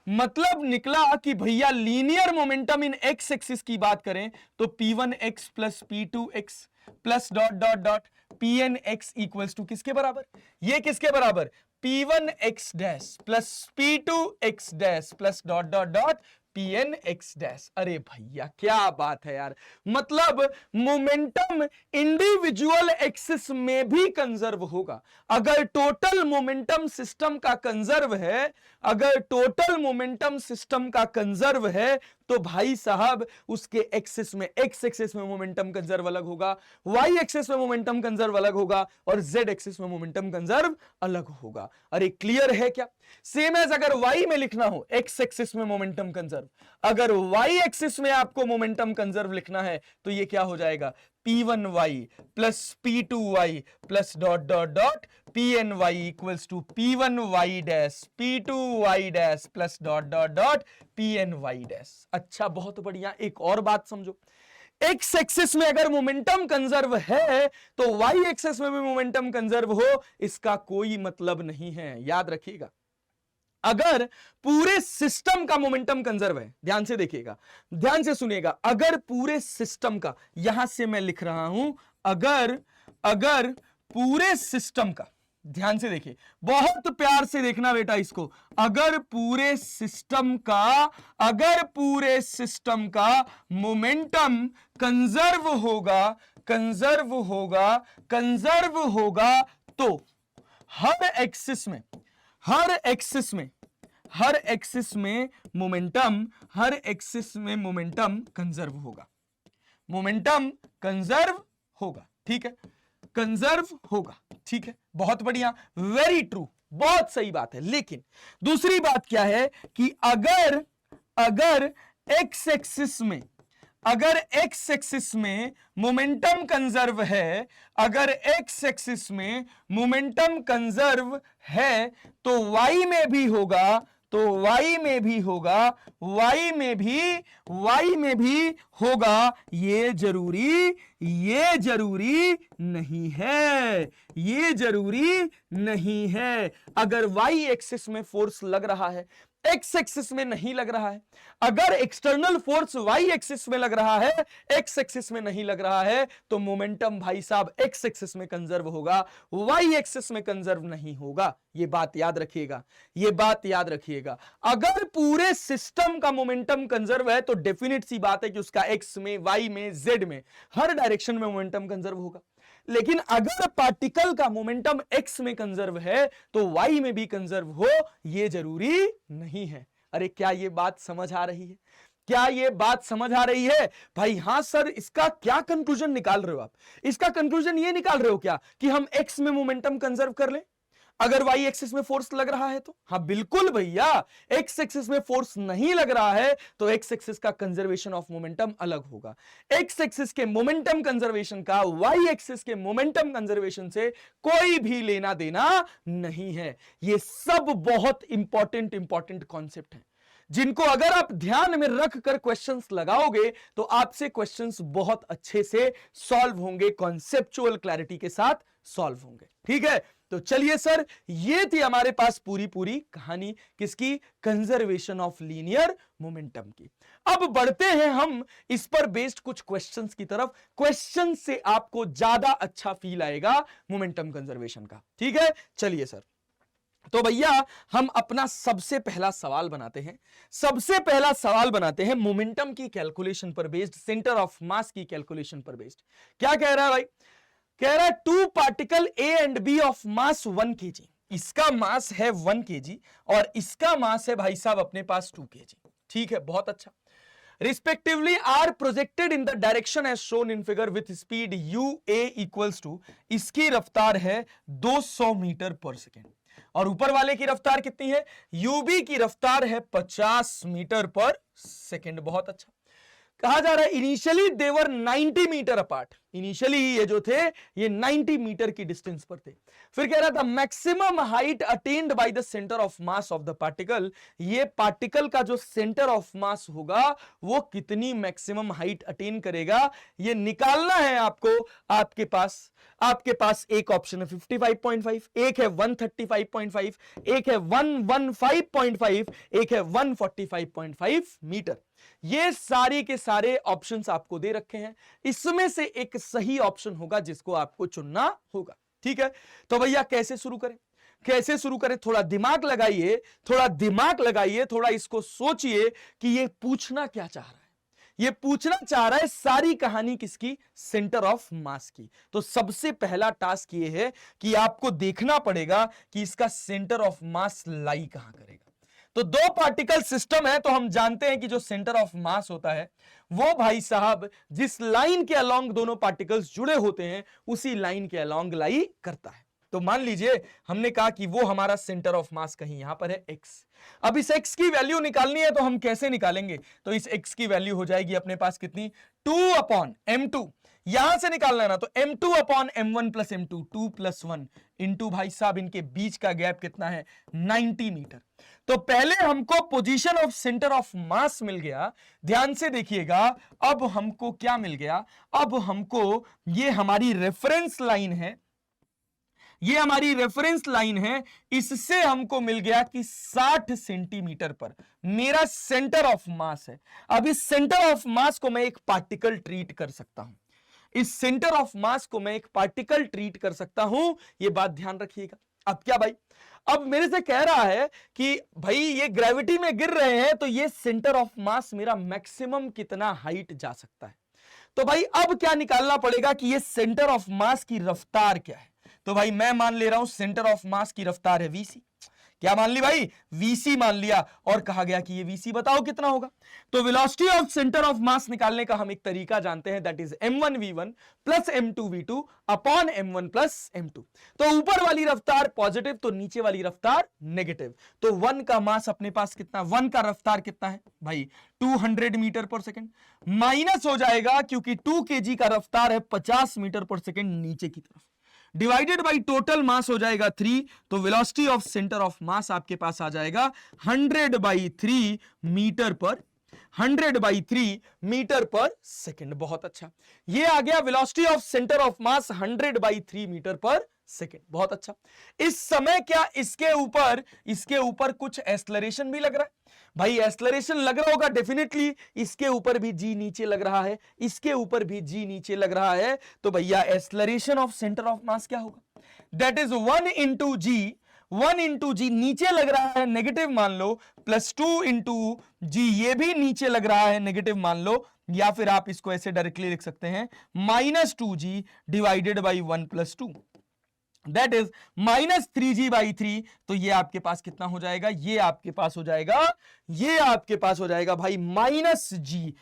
मतलब निकला कि भैया linear momentum in x axis की बात करें तो P1x plus P2x plus dot dot dot Pnx equals to किसके बराबर? ये किसके बराबर? P1x dash plus P2x dash plus dot dot dot Pnx dash. अरे भैया क्या बात है यार, मतलब मोमेंटम इंडिविजुअल एक्सिस में भी कंजर्व होगा। अगर टोटल मोमेंटम सिस्टम का कंजर्व है, अगर टोटल मोमेंटम सिस्टम का कंजर्व है तो भाई साहब उसके एक्सिस में, एक्स एक्सिस में मोमेंटम कंजर्व अलग होगा, वाई एक्सिस में मोमेंटम कंजर्व अलग होगा और जेड एक्सिस में मोमेंटम कंजर्व अलग होगा। अरे क्लियर है क्या? सेम एज अगर वाई में लिखना हो एक्स एक्सिस में मोमेंटम कंजर्व, अगर वाई एक्सिस में आपको मोमेंटम कंजर्व लिखना है तो ये क्या हो जाएगा? P1y plus P2y plus dot dot dot Pny equals to P1y dash P2y dash plus dot dot dot Pny dash. अच्छा, बहुत बढ़िया। एक और बात समझो, एक्स एक्सिस में अगर मोमेंटम कंजर्व है तो वाई एक्सिस में भी मोमेंटम कंजर्व हो, इसका कोई मतलब नहीं है, याद रखिएगा। अगर पूरे सिस्टम का मोमेंटम कंजर्व है, ध्यान से देखिएगा, ध्यान से सुनिएगा, अगर पूरे सिस्टम का, यहां से मैं लिख रहा हूं, अगर पूरे सिस्टम का, ध्यान से देखिए, बहुत प्यार से देखना बेटा इसको, अगर पूरे सिस्टम का मोमेंटम कंजर्व होगा तो हर एक्सिस में हर एक्सिस में मोमेंटम कंजर्व होगा, मोमेंटम कंजर्व होगा, ठीक है, कंजर्व होगा, ठीक है, बहुत बढ़िया, वेरी ट्रू, बहुत सही बात है। लेकिन दूसरी बात क्या है कि अगर एक्स एक्सिस में मोमेंटम कंजर्व है, अगर एक्स एक्सिस में मोमेंटम कंजर्व है तो वाई में भी होगा, तो वाई में भी होगा, ये जरूरी नहीं है, ये जरूरी नहीं है। अगर वाई एक्सिस में फोर्स लग रहा है, एक्स एक्सिस में नहीं लग रहा है, अगर एक्सटर्नल फोर्स वाई एक्सिस में लग रहा है, एक्स एक्सिस में नहीं लग रहा है, तो मोमेंटम भाई साहब एक्स एक्सिस में कंजर्व होगा, वाई एक्सिस में कंजर्व नहीं होगा। ये बात याद रखिएगा, ये बात याद रखिएगा। अगर पूरे सिस्टम का मोमेंटम कंजर्व है तो डेफिनेट सी बात है कि उसका एक्स में, वाई में, जेड में, हर डायरेक्शन में मोमेंटम कंजर्व होगा। लेकिन अगर पार्टिकल का मोमेंटम एक्स में कंजर्व है तो वाई में भी कंजर्व हो, यह जरूरी नहीं है। अरे क्या ये बात समझ आ रही है? क्या ये बात समझ आ रही है भाई? हां सर, इसका क्या कंक्लूजन निकाल रहे हो आप? इसका कंक्लूजन ये निकाल रहे हो क्या कि हम एक्स में मोमेंटम कंजर्व कर लें अगर वाई एक्सिस में फोर्स लग रहा है तो? हाँ बिल्कुल भैया, एक्स एक्सिस में फोर्स नहीं लग रहा है तो एक्स एक्सिस का कंजर्वेशन ऑफ मोमेंटम अलग होगा। एक्स एक्सिस के मोमेंटम कंजर्वेशन का वाई एक्सिस के मोमेंटम कंजर्वेशन से कोई भी लेना देना नहीं है। ये सब बहुत इंपॉर्टेंट कॉन्सेप्ट है जिनको अगर आप ध्यान में रख कर क्वेश्चंस लगाओगे तो आपसे क्वेश्चंस बहुत अच्छे से सॉल्व होंगे, कॉन्सेप्चुअल क्लैरिटी के साथ सॉल्व होंगे। ठीक है, तो चलिए सर, ये थी हमारे पास पूरी कहानी किसकी? कंजर्वेशन ऑफ लीनियर मोमेंटम की। अब बढ़ते हैं हम इस पर बेस्ड कुछ क्वेश्चंस की तरफ। क्वेश्चन से आपको ज्यादा अच्छा फील आएगा मोमेंटम कंजर्वेशन का। ठीक है, चलिए सर, तो भैया हम अपना सबसे पहला सवाल बनाते हैं मोमेंटम की कैलकुलेशन पर बेस्ड, सेंटर ऑफ मास की कैलकुलेशन पर बेस्ड। क्या कह रहा है भाई? कह रहा है two particle A and B of mass 1 kg, इसका मास है 1 kg और इसका मास है भाई साहब अपने पास 2 kg। ठीक है, बहुत अच्छा। Respectively are projected in the direction as shown in figure with speed u a equals to, इसकी रफ्तार है 200 मीटर पर सेकेंड और ऊपर वाले की रफ्तार कितनी है? यूबी की रफ्तार है 50 मीटर पर सेकेंड। बहुत अच्छा। कहा जा रहा है इनिशियली देवर 90 मीटर अपार्ट, इनिशियली ये जो थे ये 90 मीटर की डिस्टेंस पर थे। फिर कह रहा था maximum height attained by the centre of mass of the particle, ये पार्टिकल का जो सेंटर ऑफ मास होगा वो कितनी मैक्सिमम हाइट अटेन करेगा, ये निकालना है आपको। आपके पास एक ऑप्शन है 55.5, एक है 135.5, एक है 115.5, एक है 145.5 मीटर। ये सारे के सारे ऑप्शंस आपको दे रखे हैं, इसमें से एक सही ऑप्शन होगा जिसको आपको चुनना होगा। ठीक है, तो भैया कैसे शुरू करें? थोड़ा दिमाग लगाइए, थोड़ा इसको सोचिए कि ये पूछना क्या चाह रहा है। ये पूछना चाह रहा है सारी कहानी किसकी? सेंटर ऑफ मास की। तो सबसे पहला टास्क ये है कि आपको देखना पड़ेगा कि इसका सेंटर ऑफ मास लाई कहां करेगा। तो दो पार्टिकल सिस्टम है तो हम जानते हैं कि जो सेंटर ऑफ मास होता है वो भाई साहब जिस लाइन के अलोंग दोनों पार्टिकल्स जुड़े होते हैं उसी लाइन के अलोंग लाई करता है। तो मान लीजिए हमने कहा कि वो हमारा सेंटर ऑफ मास कहीं यहां पर है x। अब इस x की वैल्यू निकालनी है तो हम कैसे निकालेंगे? तो इस x की वैल्यू हो जाएगी अपने पास कितनी? 2/m2। यहां से निकालना है ना, तो m2/m1 + m2, 2 + 1 इंटू भाई साहब इनके बीच का गैप कितना है? 90 मीटर। तो पहले हमको position of centre of mass मिल गया। ध्यान से देखिएगा, अब हमको क्या मिल गया? अब हमको ये हमारी रेफरेंस लाइन है, ये हमारी रेफरेंस लाइन है, इससे हमको मिल गया कि 60 सेंटीमीटर पर मेरा सेंटर ऑफ मास है। अब इस सेंटर ऑफ मास को मैं एक पार्टिकल ट्रीट कर सकता हूं, इस सेंटर ऑफ मास को मैं एक पार्टिकल ट्रीट कर सकता हूं, यह बात ध्यान रखिएगा। अब क्या भाई? अब मेरे से कह रहा है कि भाई ये ग्रेविटी में गिर रहे हैं तो ये सेंटर ऑफ मास मेरा मैक्सिमम कितना हाइट जा सकता है। तो भाई अब क्या निकालना पड़ेगा कि ये सेंटर ऑफ मास की रफ्तार क्या है। तो भाई मैं मान ले रहा हूं सेंटर ऑफ मास की रफ्तार है vc। क्या मान ली भाई, वीसी मान लिया, और कहा गया कि ये वीसी बताओ कितना होगा। तो वेलोसिटी ऑफ सेंटर ऑफ मास निकालने का हम एक तरीका जानते हैं, that is m1v1 plus m2v2 upon m1 plus m2। तो ऊपर वाली रफ्तार पॉजिटिव तो नीचे वाली रफ्तार नेगेटिव, तो 1 का मास अपने पास कितना, 1 का रफ्तार कितना है भाई 200 मीटर पर सेकेंड, माइनस हो जाएगा क्योंकि 2 kg का रफ्तार है 50 मीटर पर सेकेंड नीचे की तरफ, डिवाइडेड बाई टोटल मास हो जाएगा 3, तो वेलोसिटी ऑफ सेंटर ऑफ मास आपके पास आ जाएगा 100/3 मीटर पर 100/3 मीटर पर सेकेंड। बहुत अच्छा, ये आ गया velocity of centre of mass 100/3 metre पर सेकेंड। बहुत अच्छा। इस समय क्या इसके ऊपर कुछ एक्सेलरेशन भी लग रहा है भाई, एक्सेलरेशन लग रहा होगा डेफिनेटली, इसके ऊपर भी जी नीचे लग रहा है, इसके ऊपर भी जी नीचे लग रहा है, तो भैया एक्सेलरेशन ऑफ सेंटर ऑफ मास क्या होगा, दैट इज 1 इंटू जी नीचे लग रहा है नेगेटिव मान लो, प्लस 2 इंटू जी ये भी नीचे लग रहा है नेगेटिव मान लो, या फिर आप इसको ऐसे डायरेक्टली लिख सकते हैं -2g divided by 1 plus 2, that is -3g/3। तो ये आपके पास कितना हो जाएगा, ये आपके पास हो जाएगा भाई -g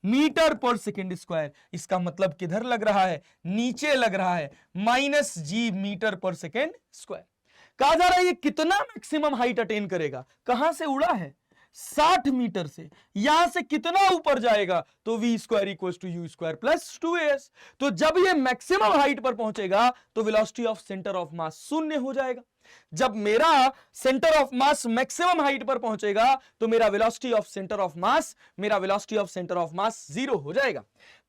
मीटर पर सेकेंड स्क्वायर। इसका मतलब किधर लग रहा है, नीचे लग रहा है, -g मीटर पर सेकेंड स्क्वायर। कहा जा रहा है ये कितना मैक्सिमम हाइट अटेन करेगा, कहां से उड़ा है 60 मीटर से, यहां से कितना ऊपर जाएगा, तो v square equals to u square plus 2as। तो जब ये मैक्सिमम हाइट पर पहुंचेगा तो velocity of centre of mass शून्य हो जाएगा। जब मेरा centre of mass maximum height पर पहुंचेगा तो मेरा velocity of centre of mass 0 हो जाएगा।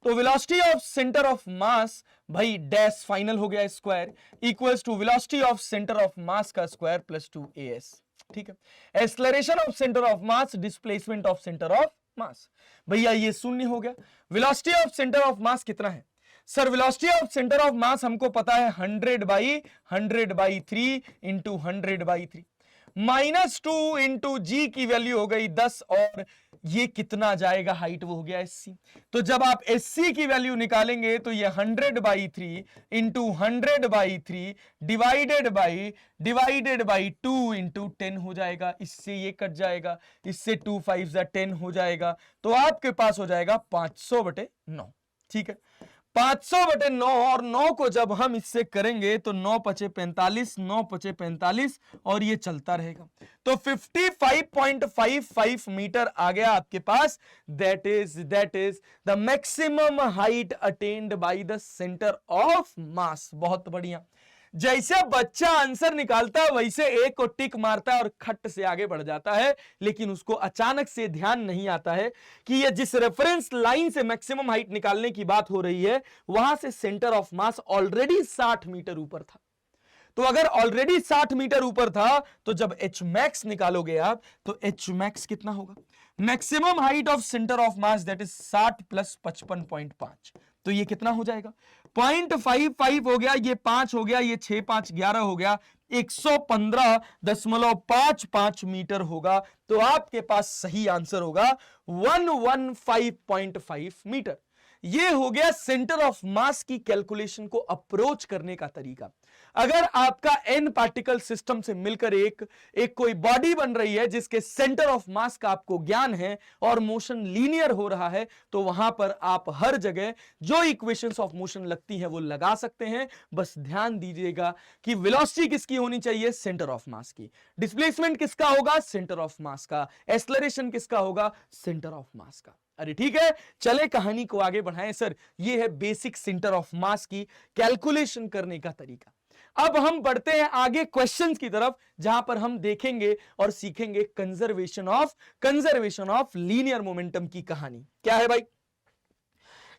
तो velocity of centre of mass भाई डैश फाइनल हो गया square equals to velocity of centre of mass का स्क्वायर प्लस 2as। ठीक है, acceleration of centre of mass, displacement of centre of मास, भैया ये शून्य हो गया। वेलोसिटी ऑफ सेंटर ऑफ मास कितना है sir, velocity of centre of मास हमको पता है 100/3 इंटू 100/3, -2 इंटू जी की वैल्यू हो गई 10, और ये कितना जाएगा हाइट, वो हो गया SC। तो जब आप SC की वैल्यू निकालेंगे तो ये 100/3 इंटू 100/3 डिवाइडेड बाई 2 इंटू 10 हो जाएगा, इससे ये कट जाएगा, इससे 2 5 10 हो जाएगा, तो आपके पास हो जाएगा 500/9। ठीक है, 500/9, और 9 को जब हम इससे करेंगे तो 9 × 45, 9 × 45, और ये चलता रहेगा, तो 55.55 मीटर आ गया आपके पास। That is the maximum height attained by the centre of mass. बहुत बढ़िया, जैसे बच्चा आंसर निकालता है वैसे एक को टिक मारता है और खट से आगे बढ़ जाता है, लेकिन उसको अचानक से ध्यान नहीं आता है कि ये जिस रेफरेंस लाइन से मैक्सिमम हाइट निकालने की बात हो रही है वहां से centre of mass already 60 metre ऊपर था। तो अगर ऑलरेडी 60 मीटर ऊपर था तो जब H max निकालोगे आप तो H max कितना होगा, maximum height of centre of mass that is 60 plus 55.5, तो ये कितना हो जाएगा 0.55 हो गया, ये 5 हो गया, ये 6 5 11 हो गया, 115.55 मीटर होगा। तो आपके पास सही आंसर होगा 115.5 मीटर। ये हो गया सेंटर ऑफ मास की कैलकुलेशन को अप्रोच करने का तरीका। अगर आपका n पार्टिकल सिस्टम से मिलकर एक कोई बॉडी बन रही है जिसके सेंटर ऑफ मास का आपको ज्ञान है और मोशन लीनियर हो रहा है, तो वहां पर आप हर जगह जो इक्वेशंस ऑफ मोशन लगती हैं वो लगा सकते हैं। बस ध्यान दीजिएगा कि वेलोसिटी किसकी होनी चाहिए, सेंटर ऑफ मास की, डिस्प्लेसमेंट किसका होगा, सेंटर ऑफ मास का, एक्सेलरेशन किसका होगा, सेंटर ऑफ मास का। अरे ठीक है, चले कहानी को आगे बढ़ाएं सर। ये है बेसिक सेंटर ऑफ मास की कैलकुलेशन करने का तरीका। अब हम बढ़ते हैं आगे क्वेश्चंस की तरफ, जहां पर हम देखेंगे और सीखेंगे कंजर्वेशन ऑफ लीनियर मोमेंटम की कहानी। क्या है भाई,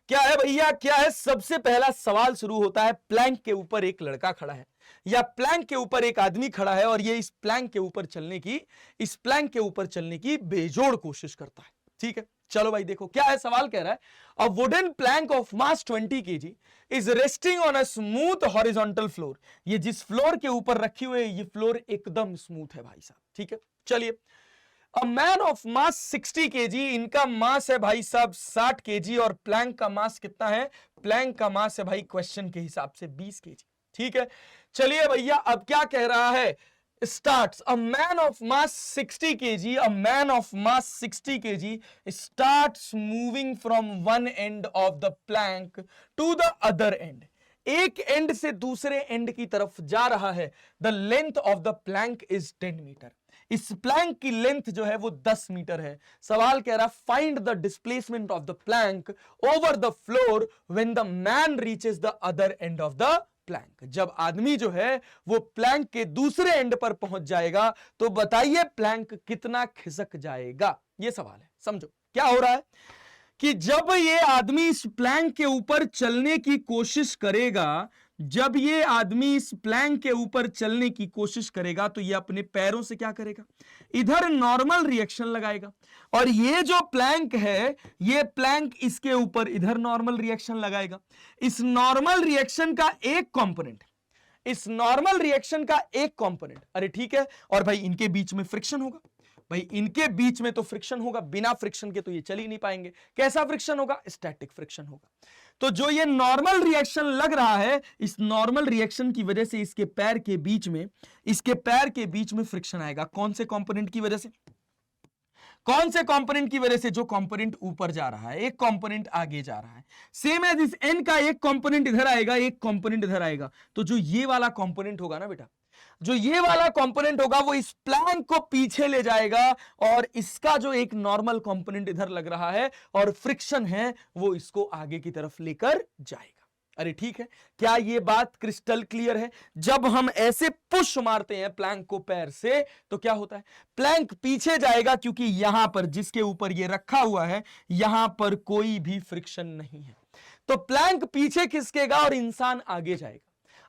क्या है भैया, क्या है? सबसे पहला सवाल शुरू होता है, प्लैंक के ऊपर एक लड़का खड़ा है या प्लैंक के ऊपर एक आदमी खड़ा है और ये इस प्लैंक के ऊपर चलने की बेजोड़ कोशिश करता है। ठीक है, चलो भाई देखो क्या है सवाल। कह रहा है a wooden plank of mass 20 kg is resting on a smooth horizontal floor. ये जिस फ्लोर के ऊपर रखी हुई है ये फ्लोर एकदम स्मूथ है भाई साहब। ठीक है, चलिए। A man of mass 60 kg, इनका मास है भाई साहब 60 kg और प्लैंक का मास कितना है, प्लैंक का मास है भाई क्वेश्चन के हिसाब से 20 kg। ठीक है, चलिए भैया अब क्या कह रहा है, starts, a man of mass 60 kg, a man of mass 60 kg starts moving from one end of the plank to the other end. एक एंड से दूसरे एंड की तरफ जा रहा है. The length of the plank is 10 metre. इस plank की लेंथ जो है वो 10 मीटर है. सवाल कह रहा find the displacement of the plank over the floor when the man reaches the other end of the plank. जब आदमी जो है वो प्लैंक के दूसरे एंड पर पहुंच जाएगा तो बताइए प्लैंक कितना खिसक जाएगा. ये सवाल है. समझो क्या हो रहा है कि जब ये आदमी इस प्लैंक के ऊपर चलने की कोशिश करेगा, जब ये आदमी इस प्लैंक के ऊपर चलने की कोशिश करेगा तो ये अपने पैरों से क्या करेगा, इधर नॉर्मल रिएक्शन लगाएगा. और ये जो प्लैंक है, ये प्लैंक इसके ऊपर इधर नॉर्मल रिएक्शन लगाएगा. इस नॉर्मल रिएक्शन का एक कंपोनेंट, इस नॉर्मल रिएक्शन का एक कंपोनेंट, अरे ठीक है, और भाई इनके बीच में फ्रिक्शन होगा. भाई इनके बीच में तो फ्रिक्शन होगा, बिना फ्रिक्शन के तो ये चल ही नहीं पाएंगे. कैसा फ्रिक्शन होगा, स्टैटिक फ्रिक्शन होगा. तो जो ये नॉर्मल रिएक्शन लग रहा है, इस नॉर्मल रिएक्शन की वजह से इसके पैर के बीच में, इसके पैर के बीच में फ्रिक्शन आएगा. कौन से कंपोनेंट की वजह से, कौन से कंपोनेंट की वजह से, जो कंपोनेंट ऊपर जा रहा है, एक कंपोनेंट आगे जा रहा है. सेम एज इस एन का एक कंपोनेंट इधर आएगा, एक कंपोनेंट इधर आएगा. तो जो ये वाला कंपोनेंट होगा ना बेटा, जो ये वाला कंपोनेंट होगा वो इस प्लैंक को पीछे ले जाएगा और इसका जो एक नॉर्मल कंपोनेंट इधर लग रहा है और फ्रिक्शन है वो इसको आगे की तरफ लेकर जाएगा. अरे ठीक है, क्या ये बात क्रिस्टल क्लियर है? जब हम ऐसे पुश मारते हैं प्लैंक को पैर से तो क्या होता है, प्लैंक पीछे जाएगा क्योंकि यहां पर जिसके ऊपर ये रखा हुआ है यहां पर कोई भी फ्रिक्शन नहीं है. तो प्लैंक पीछे खिसकेगा और इंसान आगे जाएगा.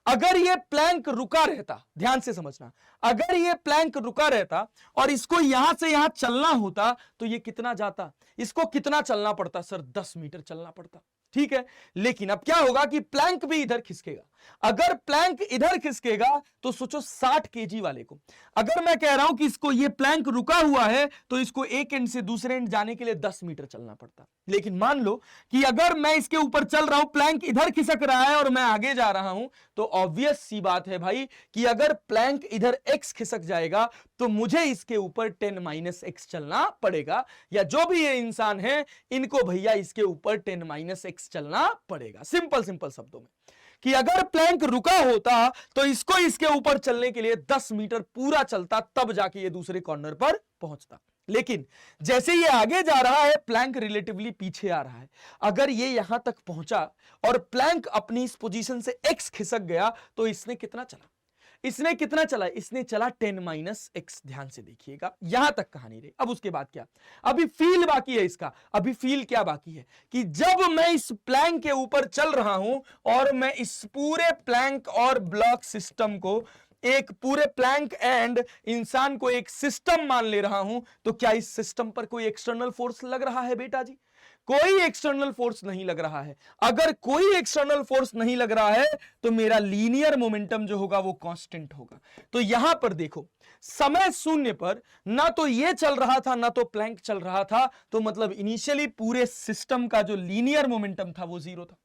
अगर ये प्लैंक रुका रहता, ध्यान से समझना, अगर ये प्लैंक रुका रहता और इसको यहां से यहां चलना होता तो ये कितना जाता, इसको कितना चलना पड़ता सर, 10 मीटर चलना पड़ता. ठीक है, लेकिन अब क्या होगा कि प्लैंक भी इधर खिसकेगा. अगर प्लैंक इधर खिसकेगा तो सोचो 60 केजी वाले को, अगर मैं कह रहा हूं कि इसको ये प्लैंक रुका हुआ है तो इसको एक एंड से दूसरे एंड जाने के लिए 10 मीटर चलना पड़ता. लेकिन मान लो कि अगर मैं इसके ऊपर चल रहा हूं, प्लैंक इधर खिसक रहा है और मैं आगे जा रहा हूं, तो ऑब्वियस सी बात है भाई कि अगर प्लैंक इधर x खिसक जाएगा तो मुझे इसके ऊपर 10 - x चलना पड़ेगा, या जो भी ये इंसान है इनको भैया इसके ऊपर 10 - x चलना पड़ेगा. सिंपल सिंपल शब्दों में कि अगर प्लैंक रुका होता तो इसको इसके ऊपर चलने के लिए 10 मीटर पूरा चलता, तब जाके ये दूसरे कॉर्नर पर पहुंचता. लेकिन जैसे ये आगे जा रहा है प्लैंक रिलेटिवली पीछे आ रहा है. अगर ये यहां तक पहुंचा और प्लैंक अपनी इस पोजीशन से x खिसक गया तो इसने कितना चला, इसने कितना चला, इसने चला 10 - x. ध्यान से देखिएगा, यहां तक कहानी रही. अब उसके बाद क्या, अभी फील बाकी है इसका. अभी फील क्या बाकी है कि जब मैं इस प्लैंक के ऊपर चल रहा हूं और मैं इस पूरे प्लैंक और ब्लॉक सिस्टम को, एक पूरे प्लैंक एंड इंसान को एक सिस्टम मान ले रहा हूं, तो क्या इस सिस्टम पर कोई एक्सटर्नल फोर्स लग रहा है बेटा जी? कोई एक्सटर्नल फोर्स नहीं लग रहा है. अगर कोई एक्सटर्नल फोर्स नहीं लग रहा है तो मेरा लीनियर मोमेंटम जो होगा वो कांस्टेंट होगा. तो यहां पर देखो, समय शून्य पर ना तो ये चल रहा था ना तो प्लैंक चल रहा था, तो मतलब इनिशियली पूरे सिस्टम का जो लीनियर मोमेंटम था वो जीरो था.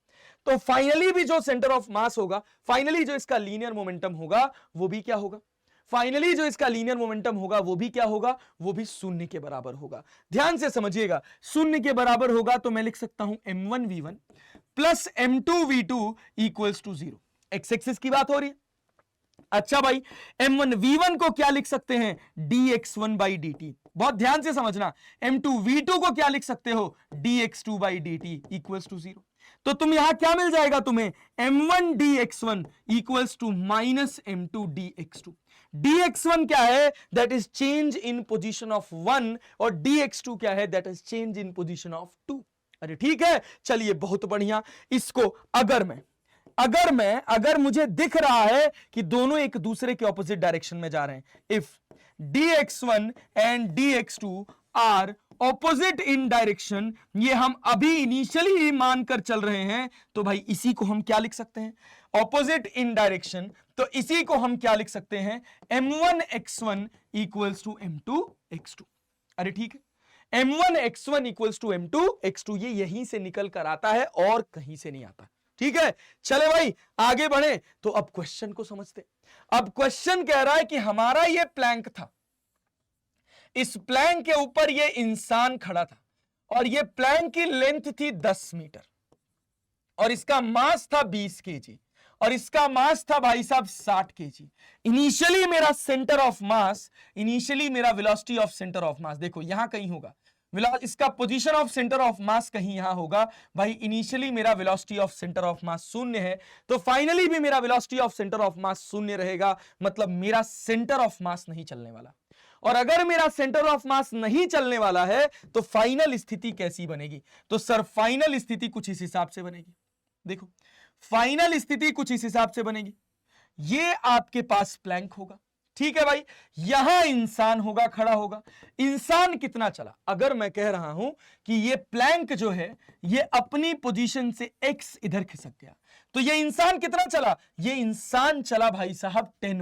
तो फाइनली भी जो सेंटर ऑफ मास होगा, फाइनली जो इसका लीनियर मोमेंटम होगा वो भी क्या होगा, फाइनली जो इसका लीनियर मोमेंटम होगा वो भी क्या होगा, वो भी शून्य के बराबर होगा. ध्यान से समझिएगा, शून्य के बराबर होगा तो मैं लिख सकता हूं m1v1 plus m2v2 equals to 0. X axis की बात हो रही है. अच्छा भाई, m1v1 को क्या लिख सकते हैं, dx1/dt. बहुत ध्यान से समझना. m2v2 को क्या लिख सकते हो, dx2/dt इक्वल्स टू 0. तो तुम यहां क्या मिल जाएगा तुम्हें, m1 dx1 equals to minus m2 dx2. dx1 क्या है, that is change in position of 1, और dx2 क्या है, that is change in position of 2. अरे ठीक है, चलिए बहुत बढ़िया. इसको अगर मुझे दिख रहा है कि दोनों एक दूसरे के ऑपोजिट डायरेक्शन में जा रहे हैं, if dx1 and dx2 are opposite in direction, ये हम अभी इनिशियली ही मानकर चल रहे हैं, तो भाई इसी को हम क्या लिख सकते हैं, ऑपोजिट इन डायरेक्शन. तो इसी को हम क्या लिख सकते हैं, m1x1 इक्वल्स टू m2x2. अरे ठीक है, m1x1 इक्वल्स टू m2x2, ये यहीं से निकल कर आता है और कहीं से नहीं आता. ठीक है, चले भाई आगे बढ़े। तो अब क्वेश्चन को समझते। अब क्वेश्चन कह रहा है कि हमारा ये प्लैंक था, इस प्लैंक के ऊपर ये इंसान खड़ा था और ये प्लैंक की लेंथ थी 10 मीटर और इसका मास था 20 केजी और इसका मास था भाई साहब 60 केजी। इनिशियली मेरा सेंटर ऑफ मास, इनिशियली मेरा वेलोसिटी ऑफ सेंटर ऑफ मास देखो यहां कहीं होगा, इसका पोजीशन ऑफ सेंटर ऑफ मास कहीं यहां होगा भाई। इनिशियली मेरा velocity of centre of mass शून्य है, तो फाइनली भी मेरा velocity of centre of mass शून्य रहेगा, मतलब मेरा सेंटर ऑफ मास नहीं चलने वाला। और अगर मेरा सेंटर ऑफ मास नहीं चलने वाला है तो फाइनल स्थिति कैसी बनेगी? तो सर फाइनल स्थिति कुछ इस हिसाब से बनेगी। देखो फाइनल स्थिति कुछ इस हिसाब से बनेगी, ये आपके पास प्लैंक होगा, ठीक है भाई, यहां इंसान होगा, खड़ा होगा। इंसान कितना चला? अगर मैं कह रहा हूं कि ये प्लैंक जो है ये अपनी पोजीशन से x इधर खिसक गया, तो ये इंसान कितना चला? ये इंसान चला भाई साहब 10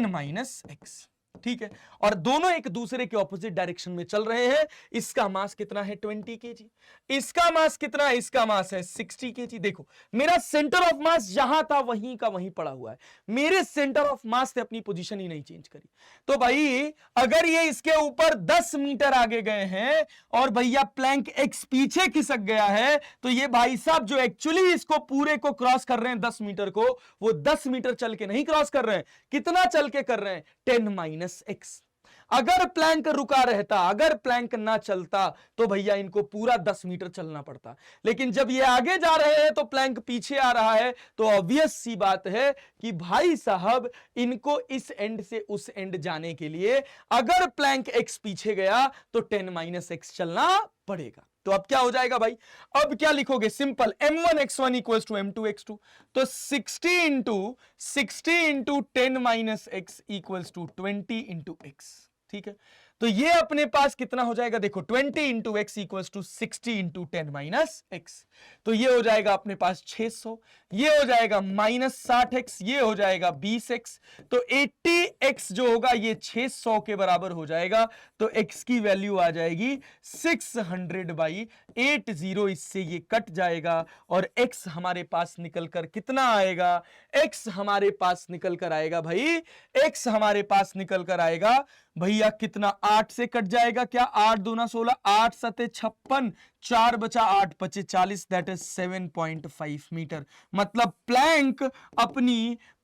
माइनस x, ठीक है। और दोनों एक दूसरे के ऑपोजिट डायरेक्शन में चल रहे हैं। इसका मास कितना है? 20 केजी। इसका मास कितना है? इसका मास है 60 केजी। देखो मेरा सेंटर ऑफ मास जहां था वहीं का वहीं पड़ा हुआ है, मेरे सेंटर ऑफ मास ने अपनी पोजीशन ही नहीं चेंज करी। तो भाई अगर ये इसके ऊपर 10 मीटर आगे गए हैं और भैया प्लैंक एक्स पीछे खिसक गया है, तो ये भाई साहब जो एक्चुअली इसको पूरे को क्रॉस कर रहे हैं 10 मीटर को, वो 10 मीटर चल के नहीं क्रॉस कर रहे हैं। कितना चल के कर रहे हैं? 10 माइनस एक्स। अगर प्लैंक रुका रहता, अगर प्लैंक ना चलता तो भैया इनको पूरा 10 मीटर चलना पड़ता, लेकिन जब ये आगे जा रहे हैं तो प्लैंक पीछे आ रहा है, तो ऑब्वियस सी बात है कि भाई साहब इनको इस एंड से उस एंड जाने के लिए अगर प्लैंक एक्स पीछे गया तो 10 माइनस एक्स चलना पड़ेगा। तो अब क्या हो जाएगा भाई? अब क्या लिखोगे? Simple, m1x1 equals to m2x2, तो 60 into 10 minus x equals to 20 into x, ठीक है। तो ये अपने पास कितना हो जाएगा? देखो 20 into x equals to 60 into 10 minus x, तो ये हो जाएगा अपने पास 600, ये हो जाएगा माइनस 60x, ये हो जाएगा 20x, तो 80x जो होगा ये 600 के बराबर हो जाएगा। तो x की वैल्यू आ जाएगी 600/80, इससे ये कट जाएगा और x हमारे पास निकल कर कितना आएगा? x हमारे पास निकल कर आएगा भाई, x हमारे पास निकल कर आएगा भैया कितना? 8 से कट जाएगा क्या? 8 दूना 16, 8 सते 56, 4 बचा 8 पचे 40, दैट इज 7.5 मीटर। मतलब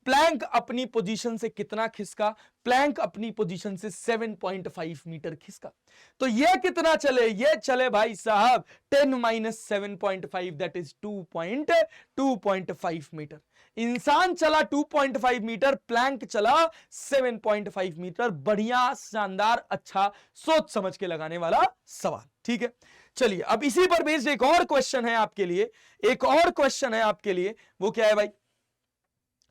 प्लैंक अपनी पोजीशन से कितना खिसका? प्लैंक अपनी पोजीशन से 7.5 मीटर खिसका। तो ये कितना चले? ये चले भाई साहब 10 माइनस 7.5, दैट इज 2.5 मीटर। इंसान चला 2.5 मीटर, प्लैंक चला 7.5 मीटर। बढ़िया, शानदार, अच्छा, सोच समझ के लगाने वाला सवाल, ठीक है। चलिए अब इसी पर बेस्ड एक और क्वेश्चन है आपके लिए, एक और क्वेश्चन है आपके लिए। वो क्या है भाई?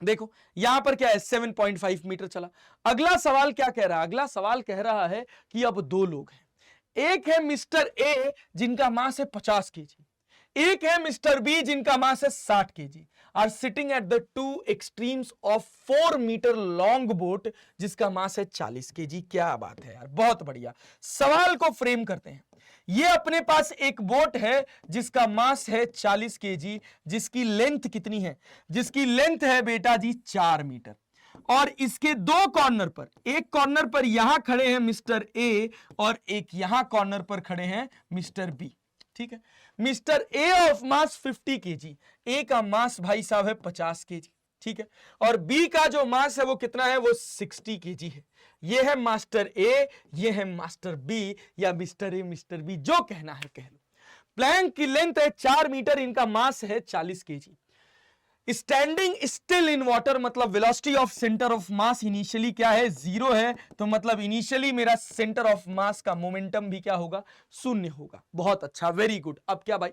देखो यहां पर क्या है? 7.5 मीटर चला। अगला सवाल क्या कह रहा है? अगला सवाल कह रहा है कि अब दो लोग हैं, एक है मिस्टर ए जिनका मास है 50 केजी, एक है मिस्टर बी जिनका मास है 60 kg, are sitting at the two extremes of 4 metre long boat जिसका मास है 40 केजी। क्या बात है यार, बहुत बढ़िया। सवाल को फ्रेम करते हैं। ये अपने पास एक बोट है जिसका मास है 40 केजी, जिसकी लेंथ कितनी है? जिसकी लेंथ है बेटा जी 4 मीटर, और इसके दो कॉर्नर पर, एक कॉर्नर पर यहां खड़े हैं मिस्टर ए और एक यहां कॉर्नर पर खड़े हैं मिस्टर बी, ठीक है। Mister A of mass 50 KG, A का मास भाई साहब है 50 केजी, ठीक है, और बी का जो मास है वो कितना है? वो 60 केजी है। ये है मास्टर ए, ये है मास्टर बी, या मिस्टर ए मिस्टर बी, जो कहना है कह लो। प्लैंक की लेंथ है 4 मीटर, इनका मास है 40 KG. Standing still in water, मतलब velocity of centre of mass initially क्या है? 0 है, तो मतलब इनिशियली मेरा सेंटर ऑफ मास का मोमेंटम भी क्या होगा? 0 होगा। बहुत अच्छा, वेरी गुड। अब क्या भाई?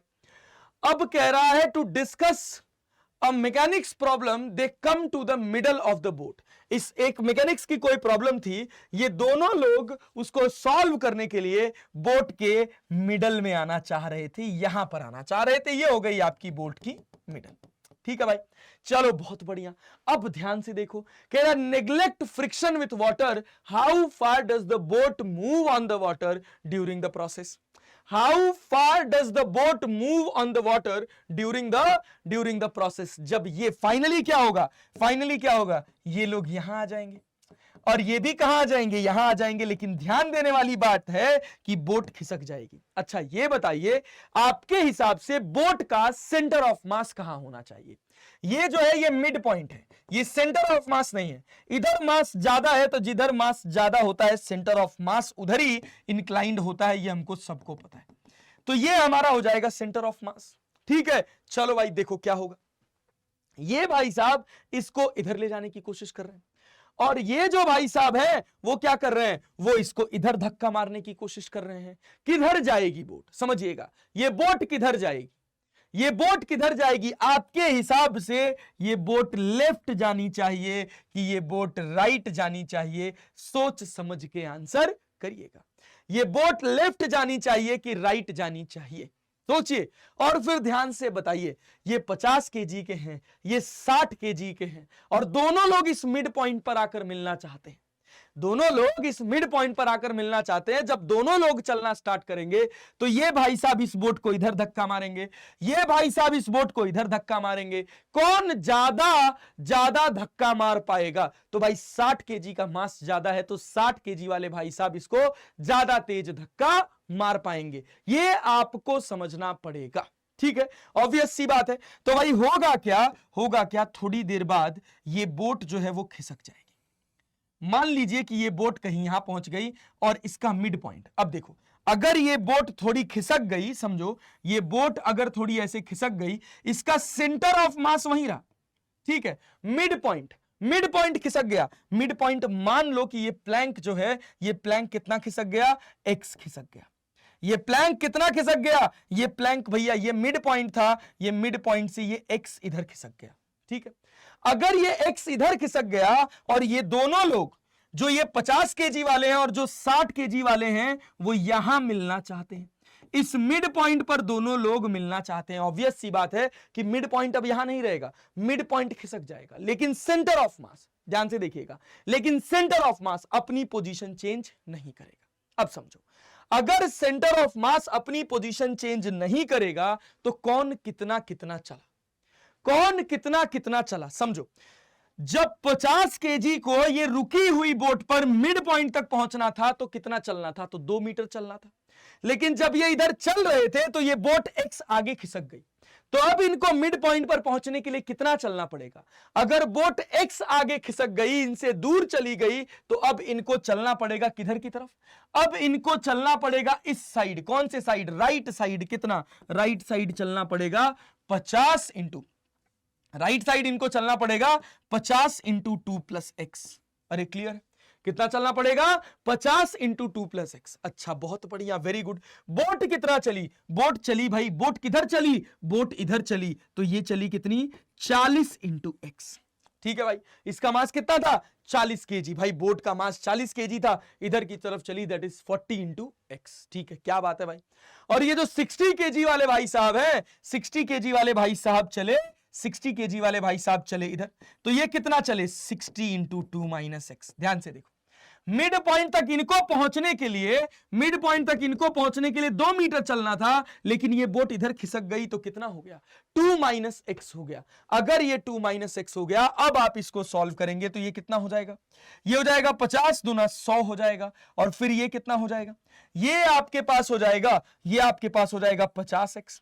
अब कह रहा है to discuss a mechanics problem, they come to the middle of the boat. इस एक मैकेनिक्स की कोई प्रॉब्लम थी, ये दोनों लोग उसको सॉल्व करने के लिए बोट के मिडल में आना चाह रहे थे, यहां पर आना चाह रहे थे। ये हो गई आपकी बोट की मिडल, ठीक है भाई। चलो बहुत बढ़िया। अब ध्यान से देखो, कह रहा neglect friction with water, how far does the boat move on the water during the process. How far does the boat move on the water during the process. जब ये फाइनली क्या होगा, ये लोग यहां आ जाएंगे और ये भी कहां आ जाएंगे, यहां आ जाएंगे। लेकिन ध्यान देने वाली बात है कि बोट खिसक जाएगी। अच्छा ये बताइए, आपके हिसाब से बोट का सेंटर ऑफ मास कहां होना चाहिए? ये जो है ये मिड पॉइंट है, ये सेंटर ऑफ मास नहीं है। इधर मास ज्यादा है तो जिधर मास ज्यादा होता है सेंटर ऑफ मास उधर ही इंक्लाइंड होता है, ये हमको सबको पता है। तो ये हमारा हो जाएगा सेंटर ऑफ मास। ठीक है, चलो भाई देखो क्या होगा। ये भाई साहब इसको इधर ले जाने की कोशिश कर रहे हैं और ये जो भाई साहब है वो क्या कर रहे हैं, वो इसको इधर धक्का मारने की कोशिश कर रहे हैं। किधर जाएगी बोट, समझिएगा, ये बोट किधर जाएगी, ये बोट किधर जाएगी? आपके हिसाब से ये बोट लेफ्ट जानी चाहिए कि ये बोट राइट जानी चाहिए? सोच समझ के आंसर करिएगा। ये बोट लेफ्ट जानी चाहिए कि राइट जानी चाहिए? सोचिए और फिर ध्यान से बताइए। ये 50 केजी के हैं, ये 60 केजी के हैं और दोनों लोग इस मिड पॉइंट पर आकर मिलना चाहते हैं। दोनों लोग इस मिड पॉइंट पर आकर मिलना चाहते हैं। जब दोनों लोग चलना स्टार्ट करेंगे तो ये भाई साहब इस बोट को इधर धक्का मारेंगे, ये भाई साहब इस बोट को इधर धक्का मारेंगे। कौन ज्यादा धक्का मार पाएगा? तो भाई 60 केजी का मास ज्यादा है तो 60 केजी वाले भाई साहब इसको ज्यादा तेज धक्का मार पाएंगे। ये आपको समझना पड़ेगा। ठीक है, ऑब्वियस सी बात है। तो भाई होगा क्या, थोड़ी देर बाद ये बोट जो है वो खिसक जाएगी। मान लीजिए कि ये बोट कहीं यहां पहुंच गई और इसका मिड पॉइंट, अब देखो अगर ये बोट थोड़ी खिसक गई, समझो ये बोट अगर थोड़ी ऐसे खिसक गई, इसका सेंटर ऑफ मास वहीं रहा। ठीक है, मिड पॉइंट खिसक गया। मिड पॉइंट मान लो कि ये प्लैंक जो है, ये प्लैंक कितना खिसक गया, एक्स खिसक गया। ये प्लैंक कितना खिसक गया, ये प्लैंक भैया ये मिड पॉइंट था, ये मिड पॉइंट से ये एक्स इधर खिसक गया। ठीक है, अगर ये एक्स इधर खिसक गया और ये दोनों लोग जो ये 50 केजी वाले हैं और जो 60 केजी वाले हैं वो यहां मिलना चाहते हैं, इस मिड पॉइंट पर दोनों लोग मिलना चाहते हैं। ऑब्वियस सी बात है कि मिड पॉइंट अब यहां नहीं रहेगा, मिड पॉइंट खिसक जाएगा। लेकिन सेंटर ऑफ मास, ध्यान से देखिएगा, लेकिन सेंटर ऑफ मास अपनी पोजीशन चेंज नहीं करेगा। अब समझो, अगर सेंटर ऑफ मास अपनी पोजीशन चेंज नहीं करेगा तो कौन कितना चला, समझो। जब 50 केजी को ये रुकी हुई बोट पर मिड पॉइंट तक पहुंचना था तो कितना चलना था, तो 2 मीटर चलना था। लेकिन जब ये इधर चल रहे थे तो ये बोट एक्स आगे खिसक गई, तो अब इनको मिड पॉइंट पर पहुंचने के लिए कितना चलना पड़ेगा? अगर बोट एक्स आगे खिसक गई, इनसे दूर चली गई, तो अब इनको चलना पड़ेगा किधर की तरफ? अब इनको चलना पड़ेगा इस साइड। कौन से साइड? Right side. कितना? राइट साइड चलना पड़ेगा 50 इंटू, राइट साइड इनको चलना पड़ेगा 50 इंटू 2 प्लस एक्स। अरे क्लियर? कितना चलना पड़ेगा? 50 इंटू 2 प्लस एक्स। अच्छा, बहुत बढ़िया, वेरी गुड। बोट कितना चली? बोट चली भाई, बोट किधर चली? बोट इधर चली, तो ये चली कितनी? 40 इंटू एक्स। ठीक है भाई, इसका मास कितना था? 40 केजी। भाई बोट का मास 40 केजी था, इधर की तरफ चली, दैट इज 40 इंटू एक्स। ठीक है, क्या बात है भाई। और ये जो 60 केजी वाले भाई साहब है, 60 केजी वाले भाई साहब चले, 60 केजी वाले भाई साहब चले इधर, तो ये कितना चले? 60 इंटू 2 माइनस एक्स। ध्यान से देखो, मिड पॉइंट तक इनको पहुंचने के लिए 2 मीटर चलना था, लेकिन ये बोट इधर खिसक गई तो कितना हो गया? 2 माइनस एक्स हो गया। अगर ये 2 माइनस एक्स हो गया, अब आप इसको सॉल्व करेंगे तो ये कितना हो जाएगा? ये हो जाएगा 50 दूना 100 हो जाएगा। और फिर ये कितना हो जाएगा? ये आपके पास हो जाएगा, ये आपके पास हो जाएगा 50x,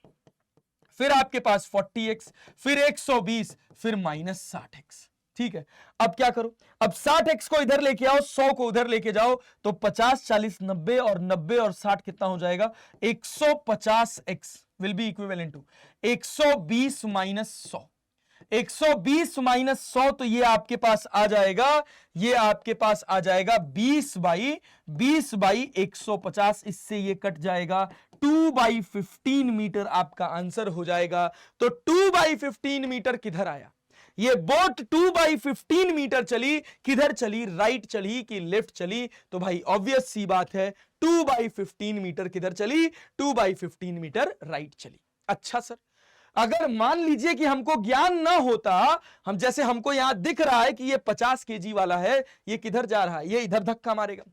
फिर आपके पास 40x, फिर 120, फिर माइनस 60x। ठीक है, अब क्या करो? अब 60x को इधर लेके आओ, 100 को उधर लेके जाओ, तो 50 40 90 और 90 और 60 कितना हो जाएगा? 150x will be equivalent to 120 minus 100। 120 minus 100, तो ये आपके पास आ जाएगा, ये आपके पास आ जाएगा 20 बाई 150। इससे ये कट जाएगा, 2/15 मीटर आपका आंसर हो जाएगा। तो 2/15 मीटर किधर आया? ये बोट 2/15 मीटर चली, किधर चली? राइट चली कि लेफ्ट चली? तो भाई ऑब्वियस सी बात है, 2/15 मीटर किधर चली? 2/15 मीटर राइट चली। अच्छा सर, अगर मान लीजिए कि हमको ज्ञान ना होता, हम जैसे हमको यहां दिख रहा है कि ये 50 केजी वाला है, ये किधर जा रहा है? ये इधर धक्का मारेगा।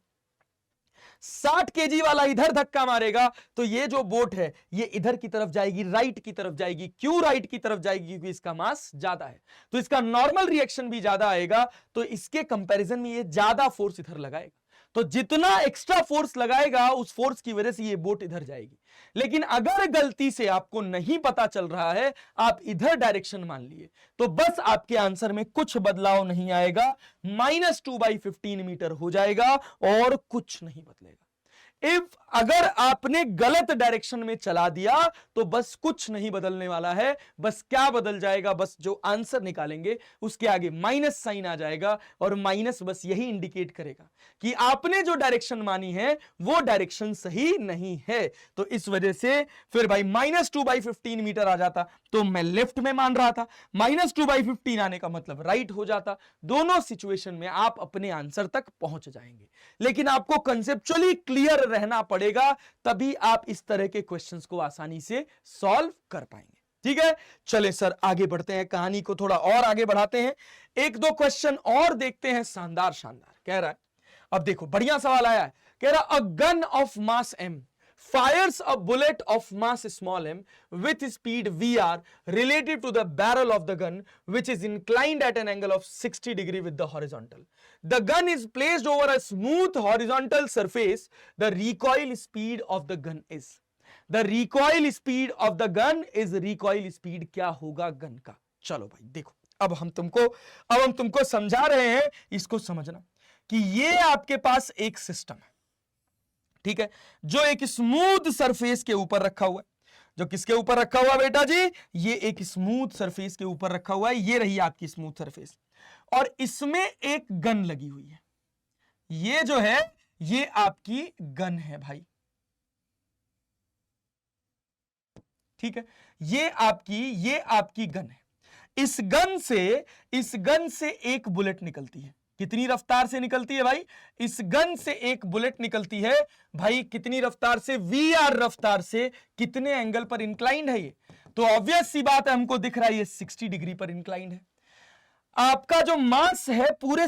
60 केजी वाला इधर धक्का मारेगा तो ये जो बोट है ये इधर की तरफ जाएगी, राइट की तरफ जाएगी। क्यों राइट की तरफ जाएगी? क्योंकि इसका मास ज्यादा है, तो इसका नॉर्मल रिएक्शन भी ज्यादा आएगा, तो इसके कंपैरिजन में ये ज्यादा फोर्स इधर लगाएगा। तो जितना एक्स्ट्रा फोर्स लगाएगा उस फोर्स की वजह से ये बोट इधर जाएगी। लेकिन अगर गलती से आपको नहीं पता चल रहा है, आप इधर डायरेक्शन मान लिए, तो बस आपके आंसर में कुछ बदलाव नहीं आएगा, -2/15 मीटर हो जाएगा और कुछ नहीं बदलेगा। अगर आपने गलत डायरेक्शन में चला दिया तो बस कुछ नहीं बदलने वाला है। बस क्या बदल जाएगा? बस जो आंसर निकालेंगे उसके आगे माइनस साइन आ जाएगा, और माइनस बस यही इंडिकेट करेगा कि आपने जो डायरेक्शन मानी है वो डायरेक्शन सही नहीं है। तो इस वजह से फिर भाई -2/15 मीटर आ जाता, तो मैं लेफ्ट में मान रहा था, -2/15 आने का मतलब राइट हो जाता। दोनों सिचुएशन में आप अपने आंसर तक पहुंच जाएंगे, लेकिन आपको कंसेप्चुअली क्लियर रहना पड़ेगा, तभी आप इस तरह के क्वेश्चंस को आसानी से सॉल्व कर पाएंगे। ठीक है, चले सर आगे बढ़ते हैं, कहानी को थोड़ा और आगे बढ़ाते हैं, एक दो क्वेश्चन और देखते हैं। शानदार शानदार कह रहा है, अब देखो बढ़िया सवाल आया है, कह रहा अ gun of mass m fires a bullet of mass small m with speed vr relative to the barrel of the gun which is inclined at an angle of 60 degree with the horizontal. The gun is placed over a smooth horizontal surface. The recoil speed of the gun is. The recoil speed of the gun is recoil speed क्या होगा gun का? चलो भाई देखो, अब हम तुमको समझा रहे हैं, इसको समझना कि ये आपके पास एक सिस्टम है, ठीक है, जो एक स्मूथ सरफेस के ऊपर रखा हुआ है। जो किसके ऊपर रखा हुआ बेटा जी? ये एक स्मूथ सरफेस के ऊपर रखा हुआ है। ये रही आपकी स्मूथ सरफेस, और इसमें एक गन लगी हुई है। ये जो है ये आपकी गन है भाई, ठीक है, ये आपकी गन है। इस गन से एक बुलेट निकलती है। कितनी रफ्तार से निकलती है भाई? इस गन से एक बुलेट निकलती है भाई, कितनी रफ्तार से? वीआर रफ्तार से। कितने एंगल पर इंक्लाइंड है ये? तो ऑब्वियस सी बात है, हमको दिख रहा है ये 60 डिग्री पर इंक्लाइंड है। आपका जो मास है पूरे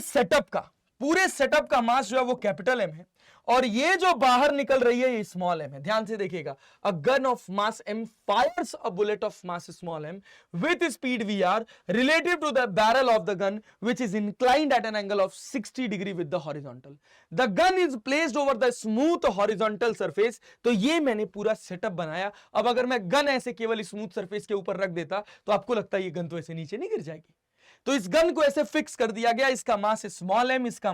सेटअप का मास जो है वो कैपिटल एम है, और ये जो बाहर निकल रही है ये स्मॉल एम है। ध्यान से देखिएगा, a gun of mass M fires a bullet of mass small M with speed we are relative to the barrel of the gun which is inclined at an angle of 60 degree with the horizontal. The gun is placed over the smooth horizontal surface. तो ये मैंने पूरा setup बनाया। अब अगर मैं gun ऐसे केवल स्मूथ सरफेस के ऊपर रख देता तो आपको लगता है ये गन तो ऐसे नीचे नहीं गिर जाएगी। तो इस गन को ऐसे फिक्स कर दिया गया, इसका मास स्मॉल एम, इसका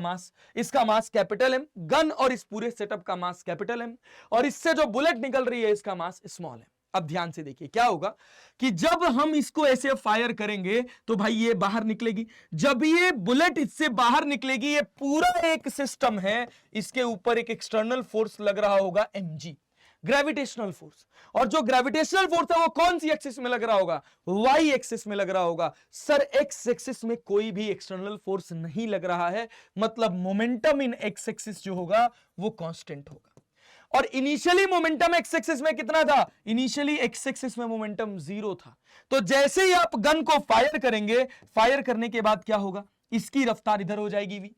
मास कैपिटल एम, गन और इस पूरे सेटअप का मास कैपिटल एम, और इससे जो बुलेट निकल रही है इसका मास स्मॉल एम। अब ध्यान से देखिए क्या होगा कि जब हम इसको ऐसे फायर करेंगे तो भाई ये बाहर निकलेगी। जब ये बुलेट इससे बाहर निकलेगी, ये पूरा एक सिस्टम है, इसके ऊपर एक एक्सटर्नल फोर्स लग रहा होगा mg, ग्रेविटेशनल फोर्स। और जो ग्रेविटेशनल फोर्स है वो कौन सी एक्सिस में लग रहा होगा? वाई एक्सिस में लग रहा होगा। सर एक्स एक्सिस में कोई भी एक्सटर्नल फोर्स नहीं लग रहा है, मतलब मोमेंटम इन एक्स एक्सिस जो होगा वो कांस्टेंट होगा। और इनिशियली मोमेंटम एक्स एक्सिस में कितना था? इनिशियली एक्स एक्सिस में मोमेंटम 0 था। तो जैसे ही आप गन को फायर करेंगे, फायर करने के बाद क्या होगा? इसकी रफ्तार इधर हो जाएगी v,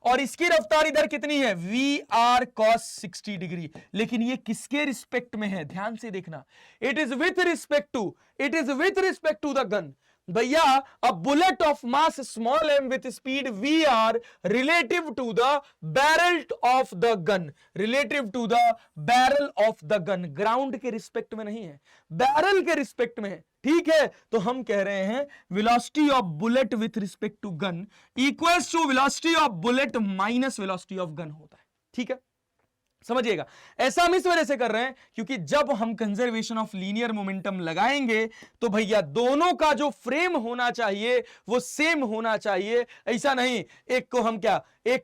और इसकी रफ्तार इधर कितनी है? We R cos 60 degree. लेकिन ये किसके रिस्पेक्ट में है? ध्यान से देखना, it is with respect to the gun. भैया a bullet of mass small M with speed we are relative to the barrel of the gun, relative to the barrel of the gun. Ground के respect में नहीं है, barrel के respect में है, ठीक है। तो हम कह रहे हैं velocity of bullet with respect to gun equals to velocity of bullet minus velocity of gun होता है, ठीक है। समझिएगा, ऐसा हम इस वजह से कर रहे हैं क्योंकि जब हम कंजर्वेशन ऑफ लीनियर मोमेंटम लगाएंगे तो भैया दोनों का जो फ्रेम होना चाहिए वो सेम होना चाहिए। ऐसा नहीं एक को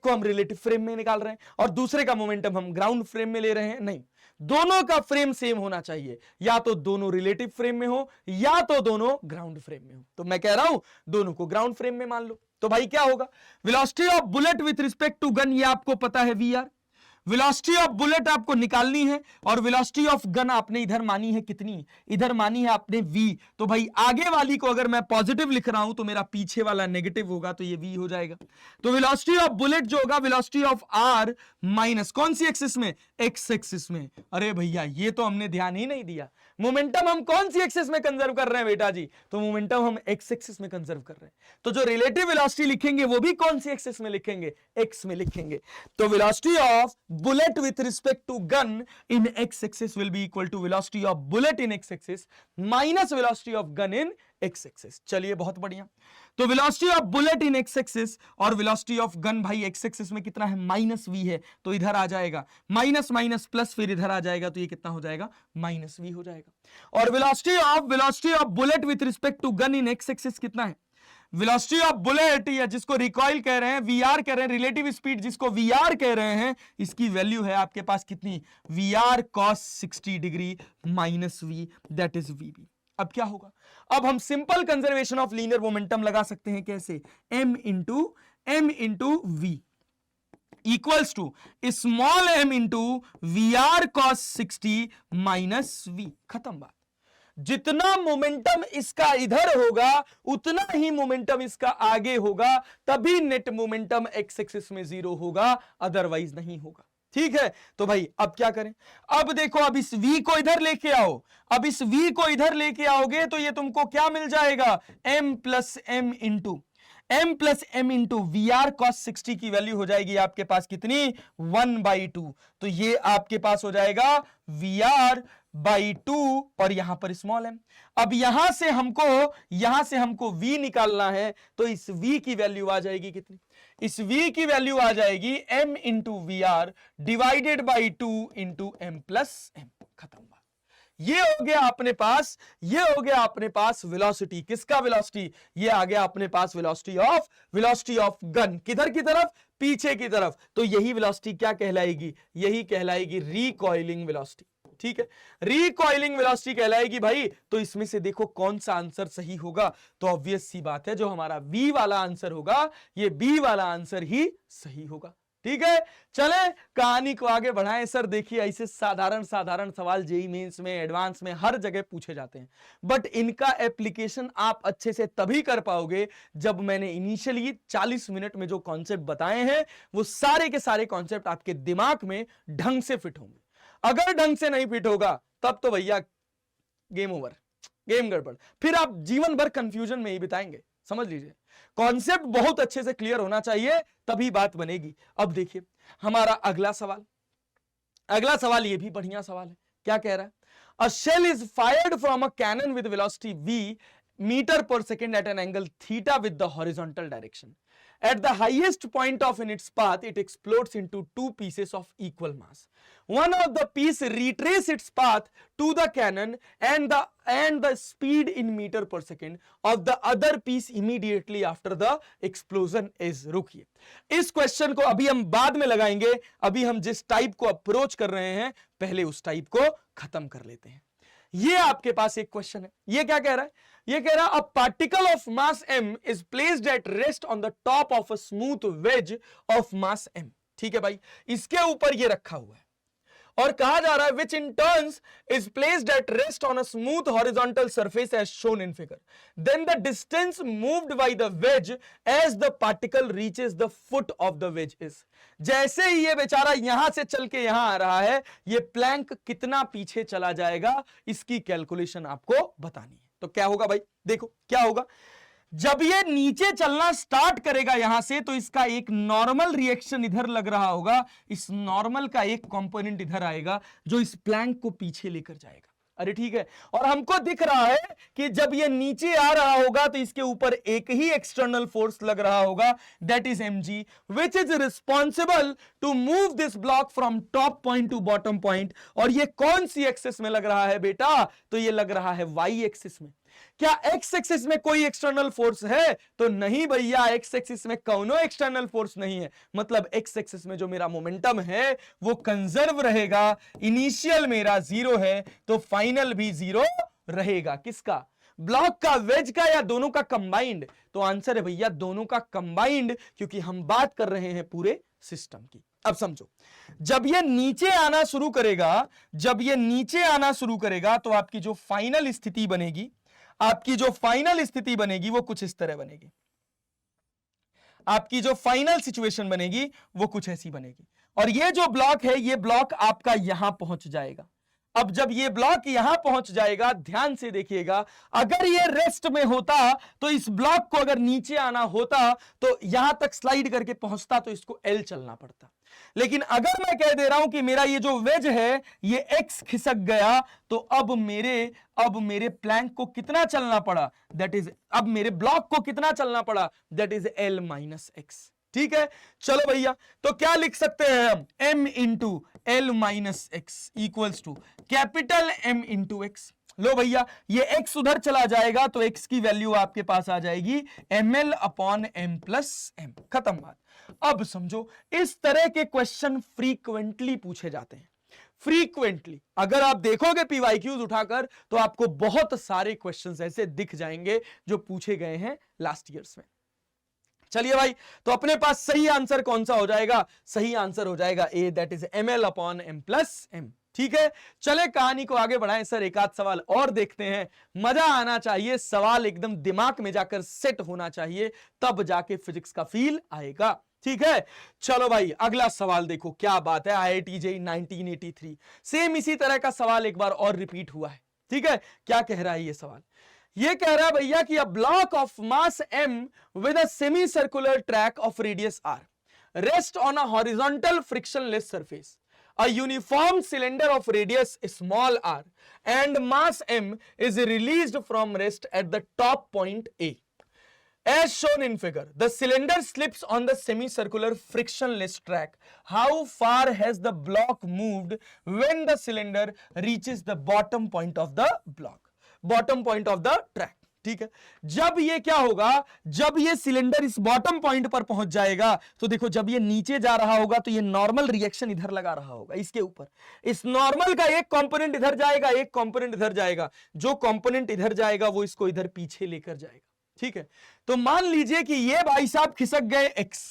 हम रिलेटिव फ्रेम में निकाल रहे हैं और दूसरे का मोमेंटम हम ग्राउंड फ्रेम में ले रहे हैं, नहीं, दोनों का फ्रेम सेम होना चाहिए। या तो दोनों रिलेटिव फ्रेम में हो या तो दोनों ग्राउंड फ्रेम में हो। तो मैं कह रहा हूं दोनों को ग्राउंड फ्रेम में मान लो। तो भाई क्या होगा? Velocity of bullet with respect to gun, ये आपको पता है we r. Velocity of bullet आपको निकालनी है और वेलोसिटी ऑफ गन आपने इधर मानी है कितनी, इधर मानी है आपने v। तो भाई आगे वाली को अगर मैं पॉजिटिव लिख रहा हूं तो मेरा पीछे वाला नेगेटिव होगा, तो ये v हो जाएगा। तो वेलोसिटी ऑफ बुलेट जो होगा वेलोसिटी ऑफ r माइनस कौन सी एक्सिस में, x एक्सिस में। अरे भैया ये तो हमने ध्यान ही नहीं दिया, मोमेंटम हम कौन सी एक्सिस में कंजर्व कर रहे हैं बेटा जी, तो मोमेंटम हम x एक्सिस में कंजर्व कर रहे हैं। तो जो रिलेटिव वेलोसिटी लिखेंगे वो भी कौन सी एक्सिस में लिखेंगे, x में लिखेंगे। तो velocity of bullet with respect to gun in x axis will be equal to velocity of bullet in x axis minus velocity of gun in x axis. चलिए बहुत बढ़िया। तो velocity of bullet in x axis और velocity of gun भाई x axis में कितना है, minus v है, तो इधर आ जाएगा माइनस माइनस प्लस, फिर इधर आ जाएगा, तो ये कितना हो जाएगा, माइनस v हो जाएगा। और velocity of bullet with respect to gun in x axis कितना है, वेलोसिटी ऑफ बुलेट या जिसको रिकॉइल कह रहे हैं, वीआर कह रहे हैं, रिलेटिव स्पीड जिसको वीआर कह रहे हैं, इसकी वैल्यू है आपके पास कितनी, v r cos 60 degree minus v, that is vb। अब क्या होगा, अब हम simple conservation of linear momentum लगा सकते हैं, कैसे, m into v equals to small m into v r cos 60 minus v। खत्म बात। जितना मोमेंटम इसका इधर होगा उतना ही मोमेंटम इसका आगे होगा, तभी नेट मोमेंटम एक्स एक्सिस में 0 होगा, अदरवाइज नहीं होगा। ठीक है, तो भाई अब क्या करें, अब देखो, अब इस v को इधर लेके आओ, अब इस v को इधर लेके आओगे तो ये तुमको क्या मिल जाएगा, m plus m into v r cos 60 की वैल्यू हो जाएगी आपके पास कितनी, 1/2। तो ये आपके पास हो जाएगा वी आर बाई 2 और यहां पर स्मॉल m। अब यहां से हमको v निकालना है, तो इस v की वैल्यू आ जाएगी कितनी, इस v की वैल्यू आ जाएगी m into v r divided by 2 into m plus m। खत्म बात। ये हो गया अपने पास वेलोसिटी, किसका वेलोसिटी, ये आ गया अपने पास वेलोसिटी ऑफ गन, किधर की तरफ, पीछे की तरफ। तो यही वेलोसिटी क्या कहलाएगी, यही कहलाएगी रिकॉइलिंग वेलोसिटी। ठीक है, रिकॉइलिंग वेलोसिटी कहलाएगी भाई। तो इसमें से देखो कौन सा आंसर सही होगा, तो ऑब्वियस सी बात है जो हमारा बी वाला आंसर होगा, ये बी वाला आंसर ही सही होगा। ठीक है, चले कहानी को आगे बढ़ाएं। सर देखिए, ऐसे साधारण सवाल जेईई मेंस में, एडवांस में, हर जगह पूछे जाते हैं, बट इनका एप्लीकेशन आप अच्छे से तभी कर पाओगे जब मैंने इनिशियली 40 मिनट में जो कॉन्सेप्ट बताए हैं वो सारे के सारे कॉन्सेप्ट आपके दिमाग में ढंग से फिट होंगे। अगर ढंग से नहीं फिट होगा तब तो भैया गेम ओवर, गेम गड़बड़, फिर आप जीवन भर कंफ्यूजन में ही बिताएंगे। समझ लीजिए, कॉन्सेप्ट बहुत अच्छे से क्लियर होना चाहिए, तभी बात बनेगी। अब देखिए हमारा अगला सवाल ये भी बढ़िया सवाल है। क्या कह रहा है, a shell is fired from a cannon with velocity v metre पर second at an angle theta with the horizontal direction. At the highest point of in its path, it explodes into two pieces of equal mass. One of the piece retraces its path to the cannon and the speed in meter per second of the other piece immediately after the explosion is. रुकिए, इस question को अभी हम बाद में लगाएंगे, अभी हम जिस टाइप को अप्रोच कर रहे हैं पहले उस टाइप को खत्म कर लेते हैं। ये आपके पास एक क्वेश्चन है, ये क्या कह रहा है, ये कह रहा है a particle of mass m is placed at rest on the top of a smooth ways of mass m। ठीक है भाई, इसके ऊपर ये रखा हुआ है और कहा जा रहा है which in turns is placed at rest on a smooth horizontal surface as shown in figure. Then the distance moved by the wedge as the particle reaches the foot of the wedge is. जैसे ही ये बेचारा यहां से चल के यहां आ रहा है, ये प्लैंक कितना पीछे चला जाएगा, इसकी कैलकुलेशन आपको बतानी है। तो क्या होगा भाई, देखो क्या होगा, जब ये नीचे चलना स्टार्ट करेगा यहां से, तो इसका एक नॉर्मल रिएक्शन इधर लग रहा होगा, इस नॉर्मल का एक कंपोनेंट इधर आएगा जो इस प्लैंक को पीछे लेकर जाएगा। अरे ठीक है, और हमको दिख रहा है कि जब ये नीचे आ रहा होगा तो इसके ऊपर एक ही एक्सटर्नल फोर्स लग रहा होगा, that is mg, which is responsible to move this block from top point to bottom point. और ये कौन सी एक्सिस में लग रहा है बेटा, तो ये लग रहा है y एक्सिस में। क्या x एक्सिस में कोई एक्सटर्नल फोर्स है, तो नहीं भैया, x एक्सिस में कौनो एक्सटर्नल फोर्स नहीं है, मतलब x एक्सिस में जो मेरा मोमेंटम है वो कंजर्व रहेगा। इनिशियल मेरा 0 है तो फाइनल भी 0 रहेगा। किसका, ब्लॉक का, वेज का, या दोनों का कंबाइंड? तो आंसर है भैया दोनों का कंबाइंड, क्योंकि हम बात कर रहे हैं पूरे सिस्टम की। अब समझो, जब ये नीचे आना शुरू करेगा, जब ये नीचे आना शुरू करेगा तो आपकी जो फाइनल स्थिति बनेगी, आपकी जो फाइनल स्थिति बनेगी वो कुछ इस तरह बनेगी। आपकी जो फाइनल सिचुएशन बनेगी वो कुछ ऐसी बनेगी। और ये जो ब्लॉक है, ये ब्लॉक आपका यहां पहुंच जाएगा। अब जब ये ब्लॉक यहां पहुंच जाएगा, ध्यान से देखिएगा, अगर ये रेस्ट में होता तो इस ब्लॉक को अगर नीचे आना होता तो यहां तक स्लाइड करके पहुंचता तो इसको एल चलना पड़ता। लेकिन अगर मैं कह दे रहा हूं कि मेरा ये जो वेज है ये एक्स खिसक गया, तो अब मेरे प्लैंक को कितना चलना पड़ा, दैट इज, अब मेरे ब्लॉक को कितना चलना पड़ा, that is L minus x. ठीक है, चलो भैया, तो क्या लिख सकते हैं हम, m into L minus x equals to capital M into X. लो भैया, ये x उधर चला जाएगा तो x की वैल्यू आपके पास आ जाएगी ml upon m plus m। खत्म बात। अब समझो, इस तरह के क्वेश्चन फ्रीक्वेंटली पूछे जाते हैं। फ्रीक्वेंटली अगर आप देखोगे PYQs उठाकर तो आपको बहुत सारे क्वेश्चंस ऐसे दिख जाएंगे जो पूछे गए हैं लास्ट ईयर्स में। चलिए भाई, तो अपने पास सही आंसर कौन सा हो जाएगा, सही आंसर हो जाएगा A, that is ml upon m plus m। ठीक है, चले कहानी को आगे बढ़ाएं। सर एक आध सवाल और देखते हैं, मजा आना चाहिए, सवाल एकदम दिमाग में जाकर सेट होना चाहिए, तब जाके फिजिक्स का फील आएगा। ठीक है, चलो भाई अगला सवाल देखो, क्या बात है, IIT JEE 1983 सेम इसी तरह का सवाल एक बार और रिपीट हुआ है। ठीक है, क्या कह रहा है ये सवाल, ये कह रहा है भैया कि a block of mass m with a semi circular track of radius r rest on a horizontal frictionless surface, a uniform cylinder of radius small r and mass m is released from rest at the top point A. As shown in figure, the cylinder slips on the semicircular frictionless track. How far has the block moved when the cylinder reaches the bottom point of the block? Bottom point of the track. ठीक है, जब ये क्या होगा, जब ये cylinder इस bottom point पर पहुंच जाएगा तो देखो, जब ये नीचे जा रहा होगा तो ये नॉर्मल रिएक्शन इधर लगा रहा होगा इसके ऊपर, इस नॉर्मल का एक कंपोनेंट इधर जाएगा, एक कंपोनेंट इधर जाएगा, जो कंपोनेंट इधर जाएगा वो इसको इधर पीछे लेकर जाएगा। ठीक है, तो मान लीजिए कि ये भाई साहब खिसक गए x,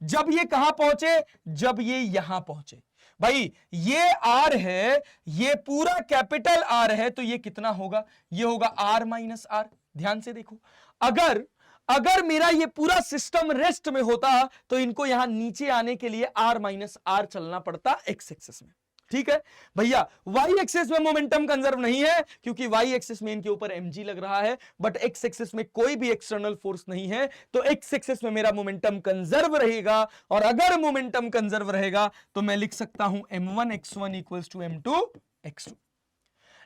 जब ये कहां पहुंचे, जब ये यहां पहुंचे, भाई ये R है, ये पूरा कैपिटल R है, तो ये कितना होगा, ये होगा R माइनस R। ध्यान से देखो, अगर मेरा ये पूरा सिस्टम रेस्ट में होता तो इनको यहां नीचे आने के लिए R माइनस R चलना पड़ता x एक्सिस में। ठीक है भैया, y एक्सिस में मोमेंटम कंजर्व नहीं है क्योंकि y एक्सिस में इनके ऊपर mg लग रहा है, बट x एक्सिस में कोई भी एक्सटर्नल फोर्स नहीं है, तो x एक्सिस में मेरा मोमेंटम कंजर्व रहेगा। और अगर मोमेंटम कंजर्व रहेगा तो मैं लिख सकता हूं m1 x1 equals to m2 x2।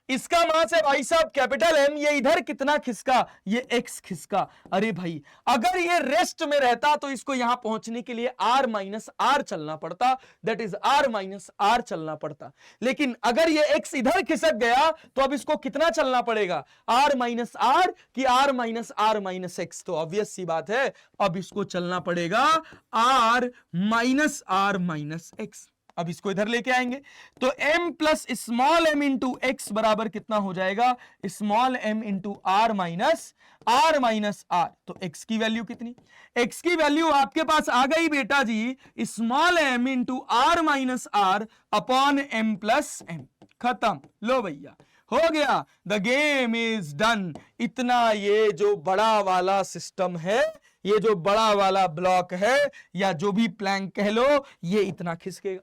इसका मास है भाई साहब कैपिटल M, ये इधर कितना खिसका, ये x खिसका। अरे भाई, अगर ये रेस्ट में रहता तो इसको यहां पहुंचने के लिए R माइनस R चलना पड़ता, that is R minus R चलना पड़ता। लेकिन अगर ये x इधर खिसक गया तो अब इसको कितना चलना पड़ेगा, R माइनस R कि R minus R minus x। तो ऑब्वियस सी बात है, अब इसको चलना पड़ेगा R minus R minus x। अब इसको इधर लेके आएंगे तो m plus small m into X बराबर कितना हो जाएगा, small m into r minus r। तो x की वैल्यू कितनी, x की वैल्यू आपके पास आ गई बेटा जी, small m into r minus r upon m plus m। खत्म, लो भैया हो गया, द गेम इज डन। इतना ये जो बड़ा वाला सिस्टम है, ये जो बड़ा वाला ब्लॉक है या जो भी प्लैंक कह लो, ये इतना खिसकेगा।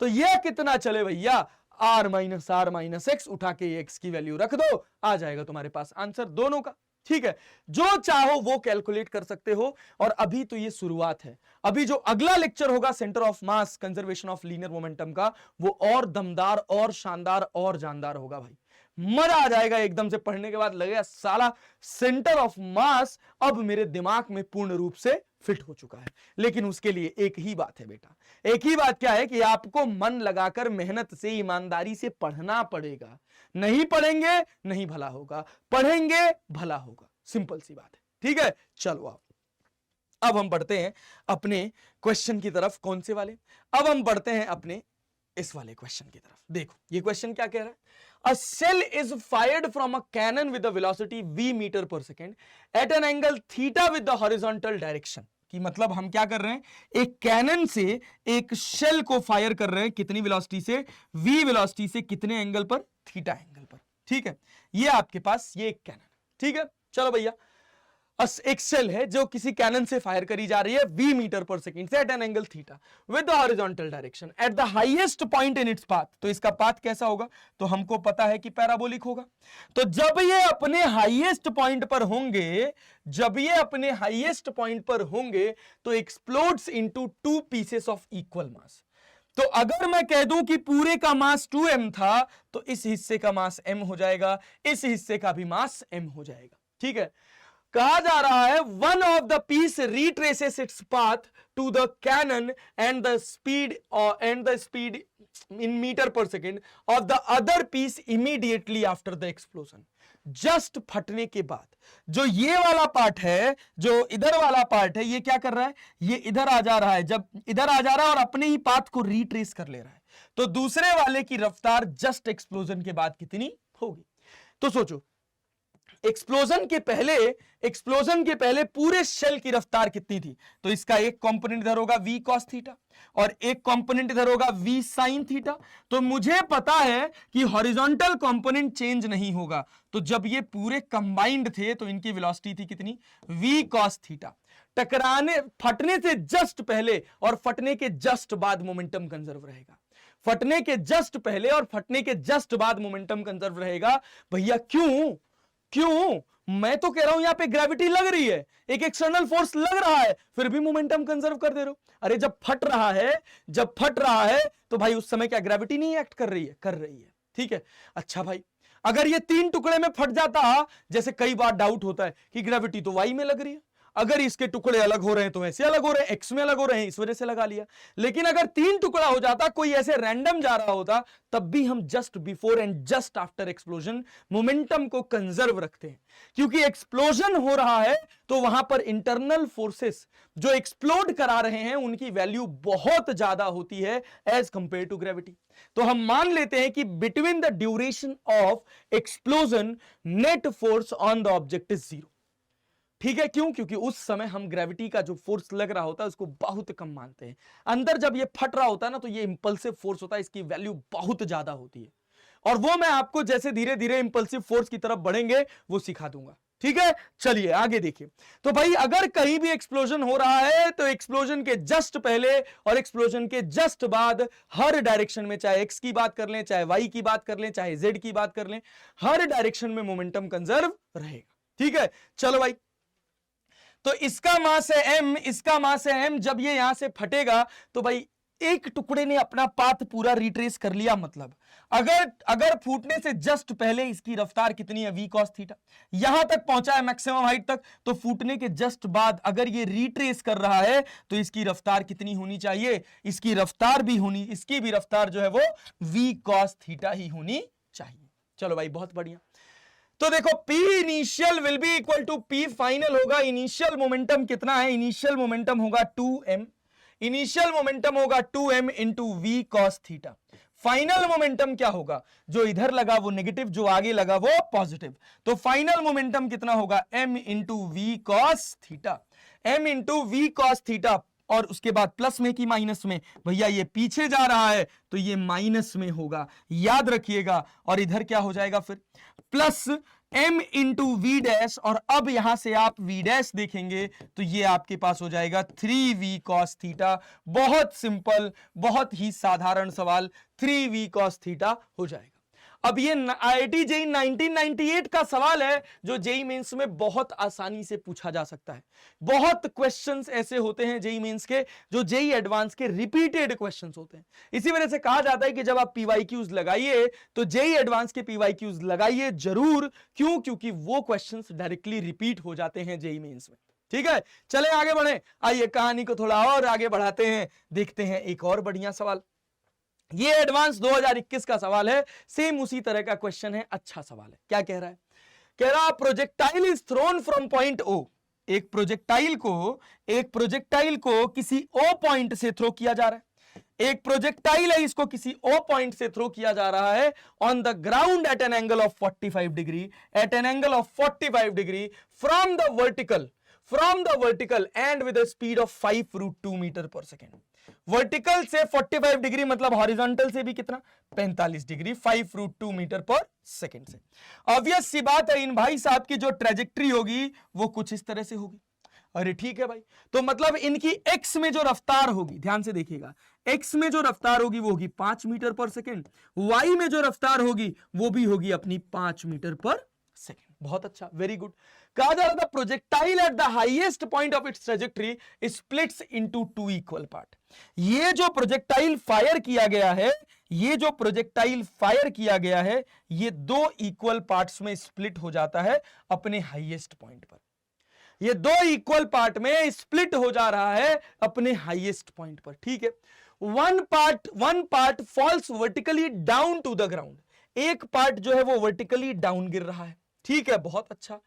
तो ये कितना चले भैया, R माइनस x, उठा के x की वैल्यू रख दो, आ जाएगा तुम्हारे पास आंसर दोनों का। ठीक है, जो चाहो वो कैलकुलेट कर सकते हो। और अभी तो ये शुरुआत है, अभी जो अगला लेक्चर होगा centre of mass conservation of linear momentum का, वो और दमदार और शानदार और जानदार होगा भाई। मजा आ जाएगा, एकदम से पढ़ने के बाद लगेगा साला सेंटर ऑफ मास अब मेरे दिमाग में पूर्ण रूप से फिट हो चुका है। लेकिन उसके लिए एक ही बात है बेटा, एक ही बात क्या है कि आपको मन लगाकर मेहनत से ईमानदारी से पढ़ना पड़ेगा। नहीं पढ़ेंगे नहीं भला होगा, पढ़ेंगे भला होगा, सिंपल सी बात है। ठीक है, चलो अब हम बढ़ते हैं अपने क्वेश्चन की तरफ। कौन से वाले, अब हम बढ़ते हैं अपने इस वाले क्वेश्चन की तरफ। देखो ये क्वेश्चन क्या कह रहा है, A shell is fired from a cannon with a velocity v meter per second at an angle theta with the horizontal direction. कि मतलब हम क्या कर रहे हैं, एक कैनन से एक शेल को फायर कर रहे हैं, कितनी वेलोसिटी से, v वेलोसिटी से, कितने एंगल पर, थीटा एंगल पर। ठीक है, ये आपके पास ये एक कैनन। ठीक है, चलो भैया, एक शेल है जो किसी कैनन से फायर करी जा रही है v मीटर पर सेकंड से at an angle theta with the horizontal direction at the highest point in its path. तो इसका पाथ कैसा होगा, तो हमको पता है कि पैराबोलिक होगा। तो जब ये अपने हाईएस्ट पॉइंट पर होंगे, जब ये अपने हाईएस्ट पॉइंट पर होंगे तो explodes into two pieces of equal मास। तो अगर मैं कह दूं कि पूरे का मास 2m था, तो इस हिस्से का मास m हो जाएगा, इस हिस्से का भी मास m हो जाएगा। ठीक है, कहा जा रहा है one of the piece retraces its path to the cannon and the speed in metre पर second of the other piece immediately after the explosion. Just फटने के बाद जो ये वाला पार्ट है, जो इधर वाला पार्ट है, ये क्या कर रहा है, ये इधर आ जा रहा है। जब इधर आ जा रहा है और अपने ही पाथ को रिट्रेस कर ले रहा है, तो दूसरे वाले की रफ्तार जस्ट एक्सप्लोजन के बाद कितनी होगी। तो सोचो, एक्सप्लोजन के पहले पूरे शेल की रफ्तार कितनी थी, तो इसका एक कंपोनेंट इधर होगा v cos थीटा और एक कंपोनेंट इधर होगा v sin थीटा। तो मुझे पता है कि हॉरिजॉन्टल कंपोनेंट चेंज नहीं होगा, तो जब ये पूरे कंबाइंड थे तो इनकी वेलोसिटी थी कितनी, v cos थीटा। फटने से जस्ट पहले और फटने के जस्ट बाद मोमेंटम कंजर्व रहेगा, फटने के जस्ट पहले और फटने के जस्ट बाद मोमेंटम कंजर्व रहेगा। भैया क्यों मैं तो कह रहा हूं यहां पे ग्रेविटी लग रही है, एक एक्सटर्नल फोर्स लग रहा है, फिर भी मोमेंटम कंजर्व कर दे रहे हो। अरे जब फट रहा है तो भाई उस समय क्या ग्रेविटी नहीं एक्ट कर रही है, कर रही है। ठीक है, अच्छा भाई, अगर ये 3 टुकड़े में फट जाता, जैसे कई बार डाउट होता है कि ग्रेविटी तो वाई में लग रही है, अगर इसके टुकड़े अलग हो रहे हैं तो ऐसे अलग हो रहे हैं, एक्स में अलग हो रहे हैं, इस वजह से लगा लिया। लेकिन अगर 3 टुकड़ा हो जाता, कोई ऐसे रैंडम जा रहा होता, तब भी हम just before and just after explosion momentum को कंजर्व रखते हैं, क्योंकि एक्सप्लोजन हो रहा है तो वहां पर इंटरनल फोर्सेस जो एक्सप्लोड करा रहे हैं उनकी वैल्यू बहुत ज्यादा होती है एज कंपेयर टू ग्रेविटी। तो हम मान लेते हैं कि between the duration of explosion net force on the object is 0। ठीक है, क्यों, क्योंकि उस समय हम ग्रेविटी का जो फोर्स लग रहा होता है उसको बहुत कम मानते हैं। अंदर जब ये फट रहा होता है ना, तो ये इंपल्सिव फोर्स होता है, इसकी वैल्यू बहुत ज्यादा होती है, और वो मैं आपको जैसे धीरे धीरे इंपल्सिव फोर्स की तरफ बढ़ेंगे वो सिखा दूंगा। ठीक है, चलिए आगे देखिए। तो भाई अगर कहीं भी एक्सप्लोजन हो रहा है तो एक्सप्लोजन के जस्ट पहले और एक्सप्लोजन के जस्ट बाद हर डायरेक्शन में, चाहे एक्स की बात कर लें, चाहे वाई की बात कर लें, चाहे जेड की बात कर लें, हर डायरेक्शन में मोमेंटम कंजर्व रहेगा। ठीक है, चलो भाई, तो इसका मास है m, इसका मास है m। जब ये यहां से फटेगा तो भाई एक टुकड़े ने अपना पाथ पूरा रिट्रेस कर लिया, मतलब अगर फूटने से जस्ट पहले इसकी रफ्तार कितनी है, v cos थीटा, यहां तक पहुंचा है मैक्सिमम हाइट तक, तो फूटने के जस्ट बाद अगर ये रिट्रेस कर रहा है तो इसकी रफ्तार कितनी होनी चाहिए, इसकी भी रफ्तार जो है वो v cos थीटा ही होनी चाहिए। चलो भाई, बहुत बढ़िया। तो देखो, P initial will be equal to P final होगा। इनिशियल मोमेंटम कितना है, इनिशियल मोमेंटम होगा 2m, इनिशियल मोमेंटम होगा 2m into v cos theta. Final momentum क्या होगा, जो इधर लगा वो नेगेटिव, जो आगे लगा वो पॉजिटिव, तो फाइनल मोमेंटम कितना होगा, m into v cos theta, m into v cos theta, और उसके बाद प्लस में कि माइनस में, भैया ये पीछे जा रहा है तो ये माइनस में होगा, याद रखिएगा। और इधर क्या हो जाएगा फिर, plus m into v dash, और अब यहां से आप v डैश देखेंगे तो ये आपके पास हो जाएगा 3v cos थीटा। बहुत सिंपल, बहुत ही साधारण सवाल, 3v cos थीटा हो जाएगा। अब ये IIT JEE 1998 का सवाल है जो जेई मेंस में बहुत आसानी से पूछा जा सकता है। बहुत क्वेश्चंस ऐसे होते हैं जेई मेंस के जो जेई एडवांस के रिपीटेड क्वेश्चंस होते हैं। इसी वजह से कहा जाता है कि जब आप पीवाईक्यूज लगाइए तो जेई एडवांस के पीवाईक्यूज लगाइए जरूर। क्यों? क्योंकि वो क्वेश्चंस डायरेक्टली रिपीट हो जाते हैं जेई मेंस में। ठीक है, चले आगे बढ़े। आइए कहानी को थोड़ा और आगे बढ़ाते हैं, देखते हैं एक और बढ़िया सवाल। ये एडवांस 2021 का सवाल है, सेम उसी तरह का क्वेश्चन है, अच्छा सवाल है। क्या कह रहा है? कह रहा projectile is thrown from point O. एक प्रोजेक्टाइल को किसी ओ पॉइंट से थ्रो किया जा रहा है। एक प्रोजेक्टाइल है, इसको किसी ओ पॉइंट से थ्रो किया जा रहा है on the ground at an angle of 45 degree, at an angle of 45 degree from from the vertical and with speed of 5√2 metre पर सेकेंड। वर्टिकल से 45 डिग्री मतलब हॉरिजॉन्टल से भी कितना 45 डिग्री 5√2 मीटर पर सेकेंड से। ऑब्वियस सी बात है इन भाई साहब की जो ट्रेजेक्ट्री होगी वो कुछ इस तरह से होगी। अरे ठीक है भाई, तो मतलब इनकी एक्स में जो रफ्तार होगी, ध्यान से देखिएगा, एक्स में जो रफ्तार होगी वो होगी 5 मीटर पर सेकेंड, वाई में जो रफ्तार होगी वो भी होगी अपनी 5 मीटर पर सेकेंड। बहुत अच्छा, वेरी गुड। कहा जा रहा था projectile eight the highest point of its trajectory splits into 2 equal part. ये जो प्रोजेक्टाइल फायर किया गया है, ये जो प्रोजेक्टाइल फायर किया गया है, ये 2 इक्वल पार्ट्स में स्प्लिट हो जाता है अपने हाईएस्ट पॉइंट पर। ये 2 इक्वल पार्ट में स्प्लिट हो जा रहा है अपने हाईएस्ट पॉइंट पर, ठीक है। One part falls vertically down to the ground, एक पार्ट जो है वो वर्टिकली डाउन गिर रहा है, ठीक है, बहुत अच्छा।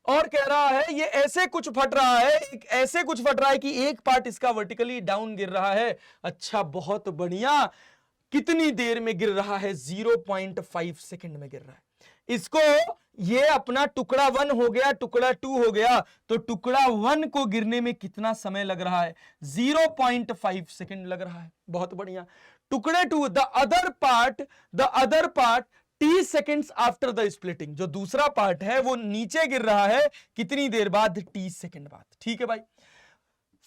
और कह रहा है ये ऐसे कुछ फट रहा है, ऐसे कुछ फट रहा है कि एक पार्ट इसका वर्टिकली डाउन गिर रहा है। अच्छा, बहुत बढ़िया। कितनी देर में गिर रहा है? 0.5 सेकंड में गिर रहा है। इसको ये अपना टुकड़ा 1 हो गया, टुकड़ा 2 हो गया, तो टुकड़ा 1 को गिरने में कितना समय लग रहा है? 0.5 सेकंड लग रहा है। बहुत बढ़िया। टुकड़े 2 the other part T seconds after the splitting, जो दूसरा पार्ट है वो नीचे गिर रहा है कितनी देर बाद? T सेकेंड बाद, ठीक है भाई।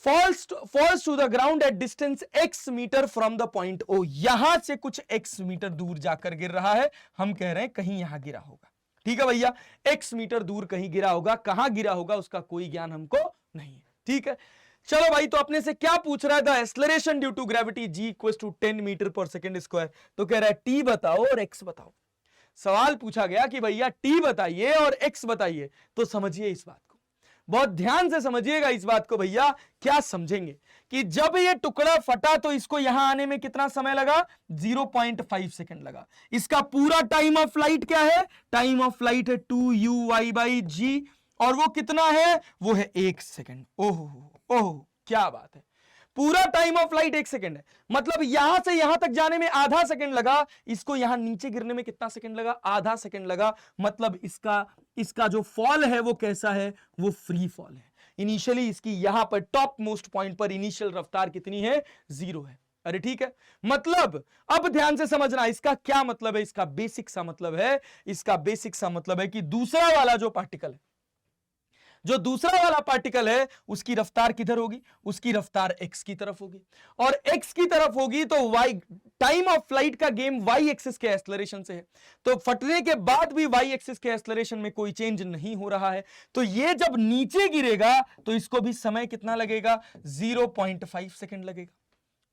falls to the ground at distance x metre from the point O, यहां से कुछ x मीटर दूर जाकर गिर रहा है। हम कह रहे हैं कहीं यहां गिरा होगा, ठीक है भैया, x मीटर दूर कहीं गिरा होगा। कहां गिरा होगा उसका कोई ज्ञान हमको नहीं है, ठीक है। चलो भाई, तो अपने से क्या पूछ रहा है? The acceleration due to gravity g equals to 10 metre पर सेकेंड स्क्वायर। तो कह रहा है t बताओ और x बताओ। सवाल पूछा गया कि भैया t बताइए और x बताइए, तो समझिए इस बात को, बहुत ध्यान से समझिएगा इस बात को भैया। क्या समझेंगे कि जब ये टुकड़ा फटा तो इसको यहां आने में कितना समय लगा? 0.5 सेकंड लगा। इसका पूरा टाइम ऑफ फ्लाइट क्या है? टाइम ऑफ फ्लाइट है 2u/g, और वो कितना है? वो है 1 सेकंड। ओह, क्या बात है, पूरा टाइम ऑफ फ्लाइट 1 सेकंड है। मतलब यहां से यहां तक जाने में आधा सेकंड लगा, इसको यहां नीचे गिरने में कितना सेकंड लगा? आधा सेकंड लगा। मतलब इसका जो फॉल है वो कैसा है? वो फ्री फॉल है। इनिशियली इसकी यहां पर टॉप मोस्ट पॉइंट पर इनिशियल रफ्तार कितनी है? 0 है। अरे ठीक है, मतलब अब ध्यान से समझना, इसका क्या मतलब है? इसका बेसिक सा मतलब है, इसका बेसिक सा मतलब है कि दूसरा वाला जो पार्टिकल है, जो दूसरा वाला पार्टिकल है, उसकी रफ्तार किधर होगी? उसकी रफ्तार x की तरफ होगी, और x की तरफ होगी तो y, टाइम ऑफ फ्लाइट का गेम y एक्सिस के एक्सेलरेशन से है। तो फटने के बाद भी y एक्सिस के एक्सेलरेशन में कोई चेंज नहीं हो रहा है। तो ये जब नीचे गिरेगा तो इसको भी समय कितना लगेगा? 0.5 सेकंड लगेगा।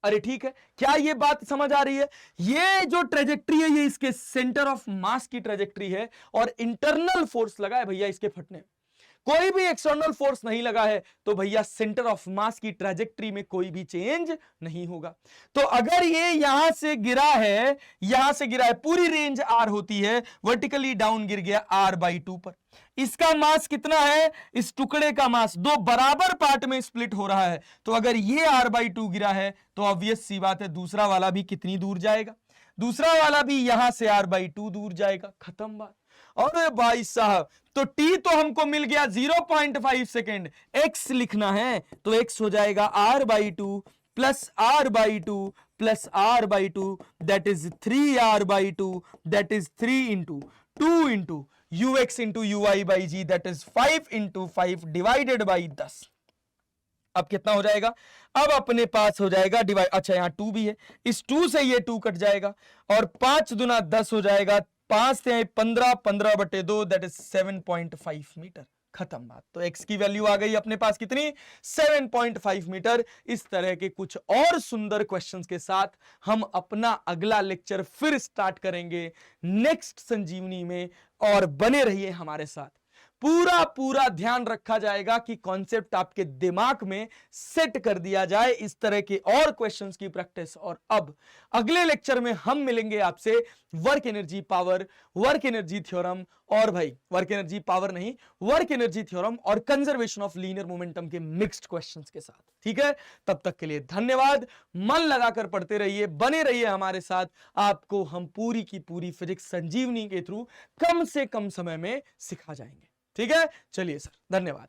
अरे ठीक है, क्या ये बात समझ आ रही है? ये जो ट्रेजेक्ट्री है ये इसके सेंटर ऑफ मास की ट्रेजेक्ट्री है, और इंटरनल फोर्स लगा है भैया इसके फटने, कोई भी एक्सटर्नल फोर्स नहीं लगा है, तो भैया सेंटर ऑफ मास की ट्रैजेक्टरी में कोई भी चेंज नहीं होगा। तो अगर ये यहां से गिरा है, पूरी रेंज r होती है, वर्टिकली डाउन गिर गया r/2 पर। इसका मास कितना है? इस टुकड़े का मास 2 बराबर पार्ट में स्प्लिट हो रहा है। तो अगर ये r/2 गिरा है तो ऑब्वियस सी बात है दूसरा वाला भी कितनी दूर जाएगा? दूसरा वाला भी यहां से r/2 दूर जाएगा। खत्म बात। अरे भाई साहब, तो t तो हमको मिल गया 0.5 सेकेंड, x लिखना है तो x हो जाएगा r/2 plus r/2 plus r/2, that is 3r/2, that is 3 into 2 into ux into uy/g, that is 5 into 5 divided by 10। अब कितना हो जाएगा? अब अपने पास हो जाएगा डिवाइड, अच्छा यहां 2 भी है, इस 2 से ये 2 कट जाएगा, और 5 दूना 10 हो जाएगा, 5 से 15, 15/2, दैट इज 7.5 मीटर। खत्म बात। तो x की वैल्यू आ गई अपने पास कितनी? 7.5 मीटर। इस तरह के कुछ और सुंदर क्वेश्चंस के साथ हम अपना अगला लेक्चर फिर स्टार्ट करेंगे नेक्स्ट संजीवनी में, और बने रहिए हमारे साथ। पूरा ध्यान रखा जाएगा कि कॉन्सेप्ट आपके दिमाग में सेट कर दिया जाए, इस तरह के और क्वेश्चंस की प्रैक्टिस। और अब अगले लेक्चर में हम मिलेंगे आपसे work energy power, work energy theorem, और भाई वर्क एनर्जी पावर नहीं, वर्क एनर्जी थ्योरम और कंजर्वेशन ऑफ लीनियर मोमेंटम के मिक्स्ड क्वेश्चंस के साथ। ठीक है, तब तक के लिए धन्यवाद। मन लगाकर पढ़ते रहिए, बने रहिए हमारे साथ। आपको हम पूरी की पूरी फिजिक्स संजीवनी के थ्रू कम से कम समय में सिखा जाएंगे। ठीक है, चलिए सर, धन्यवाद।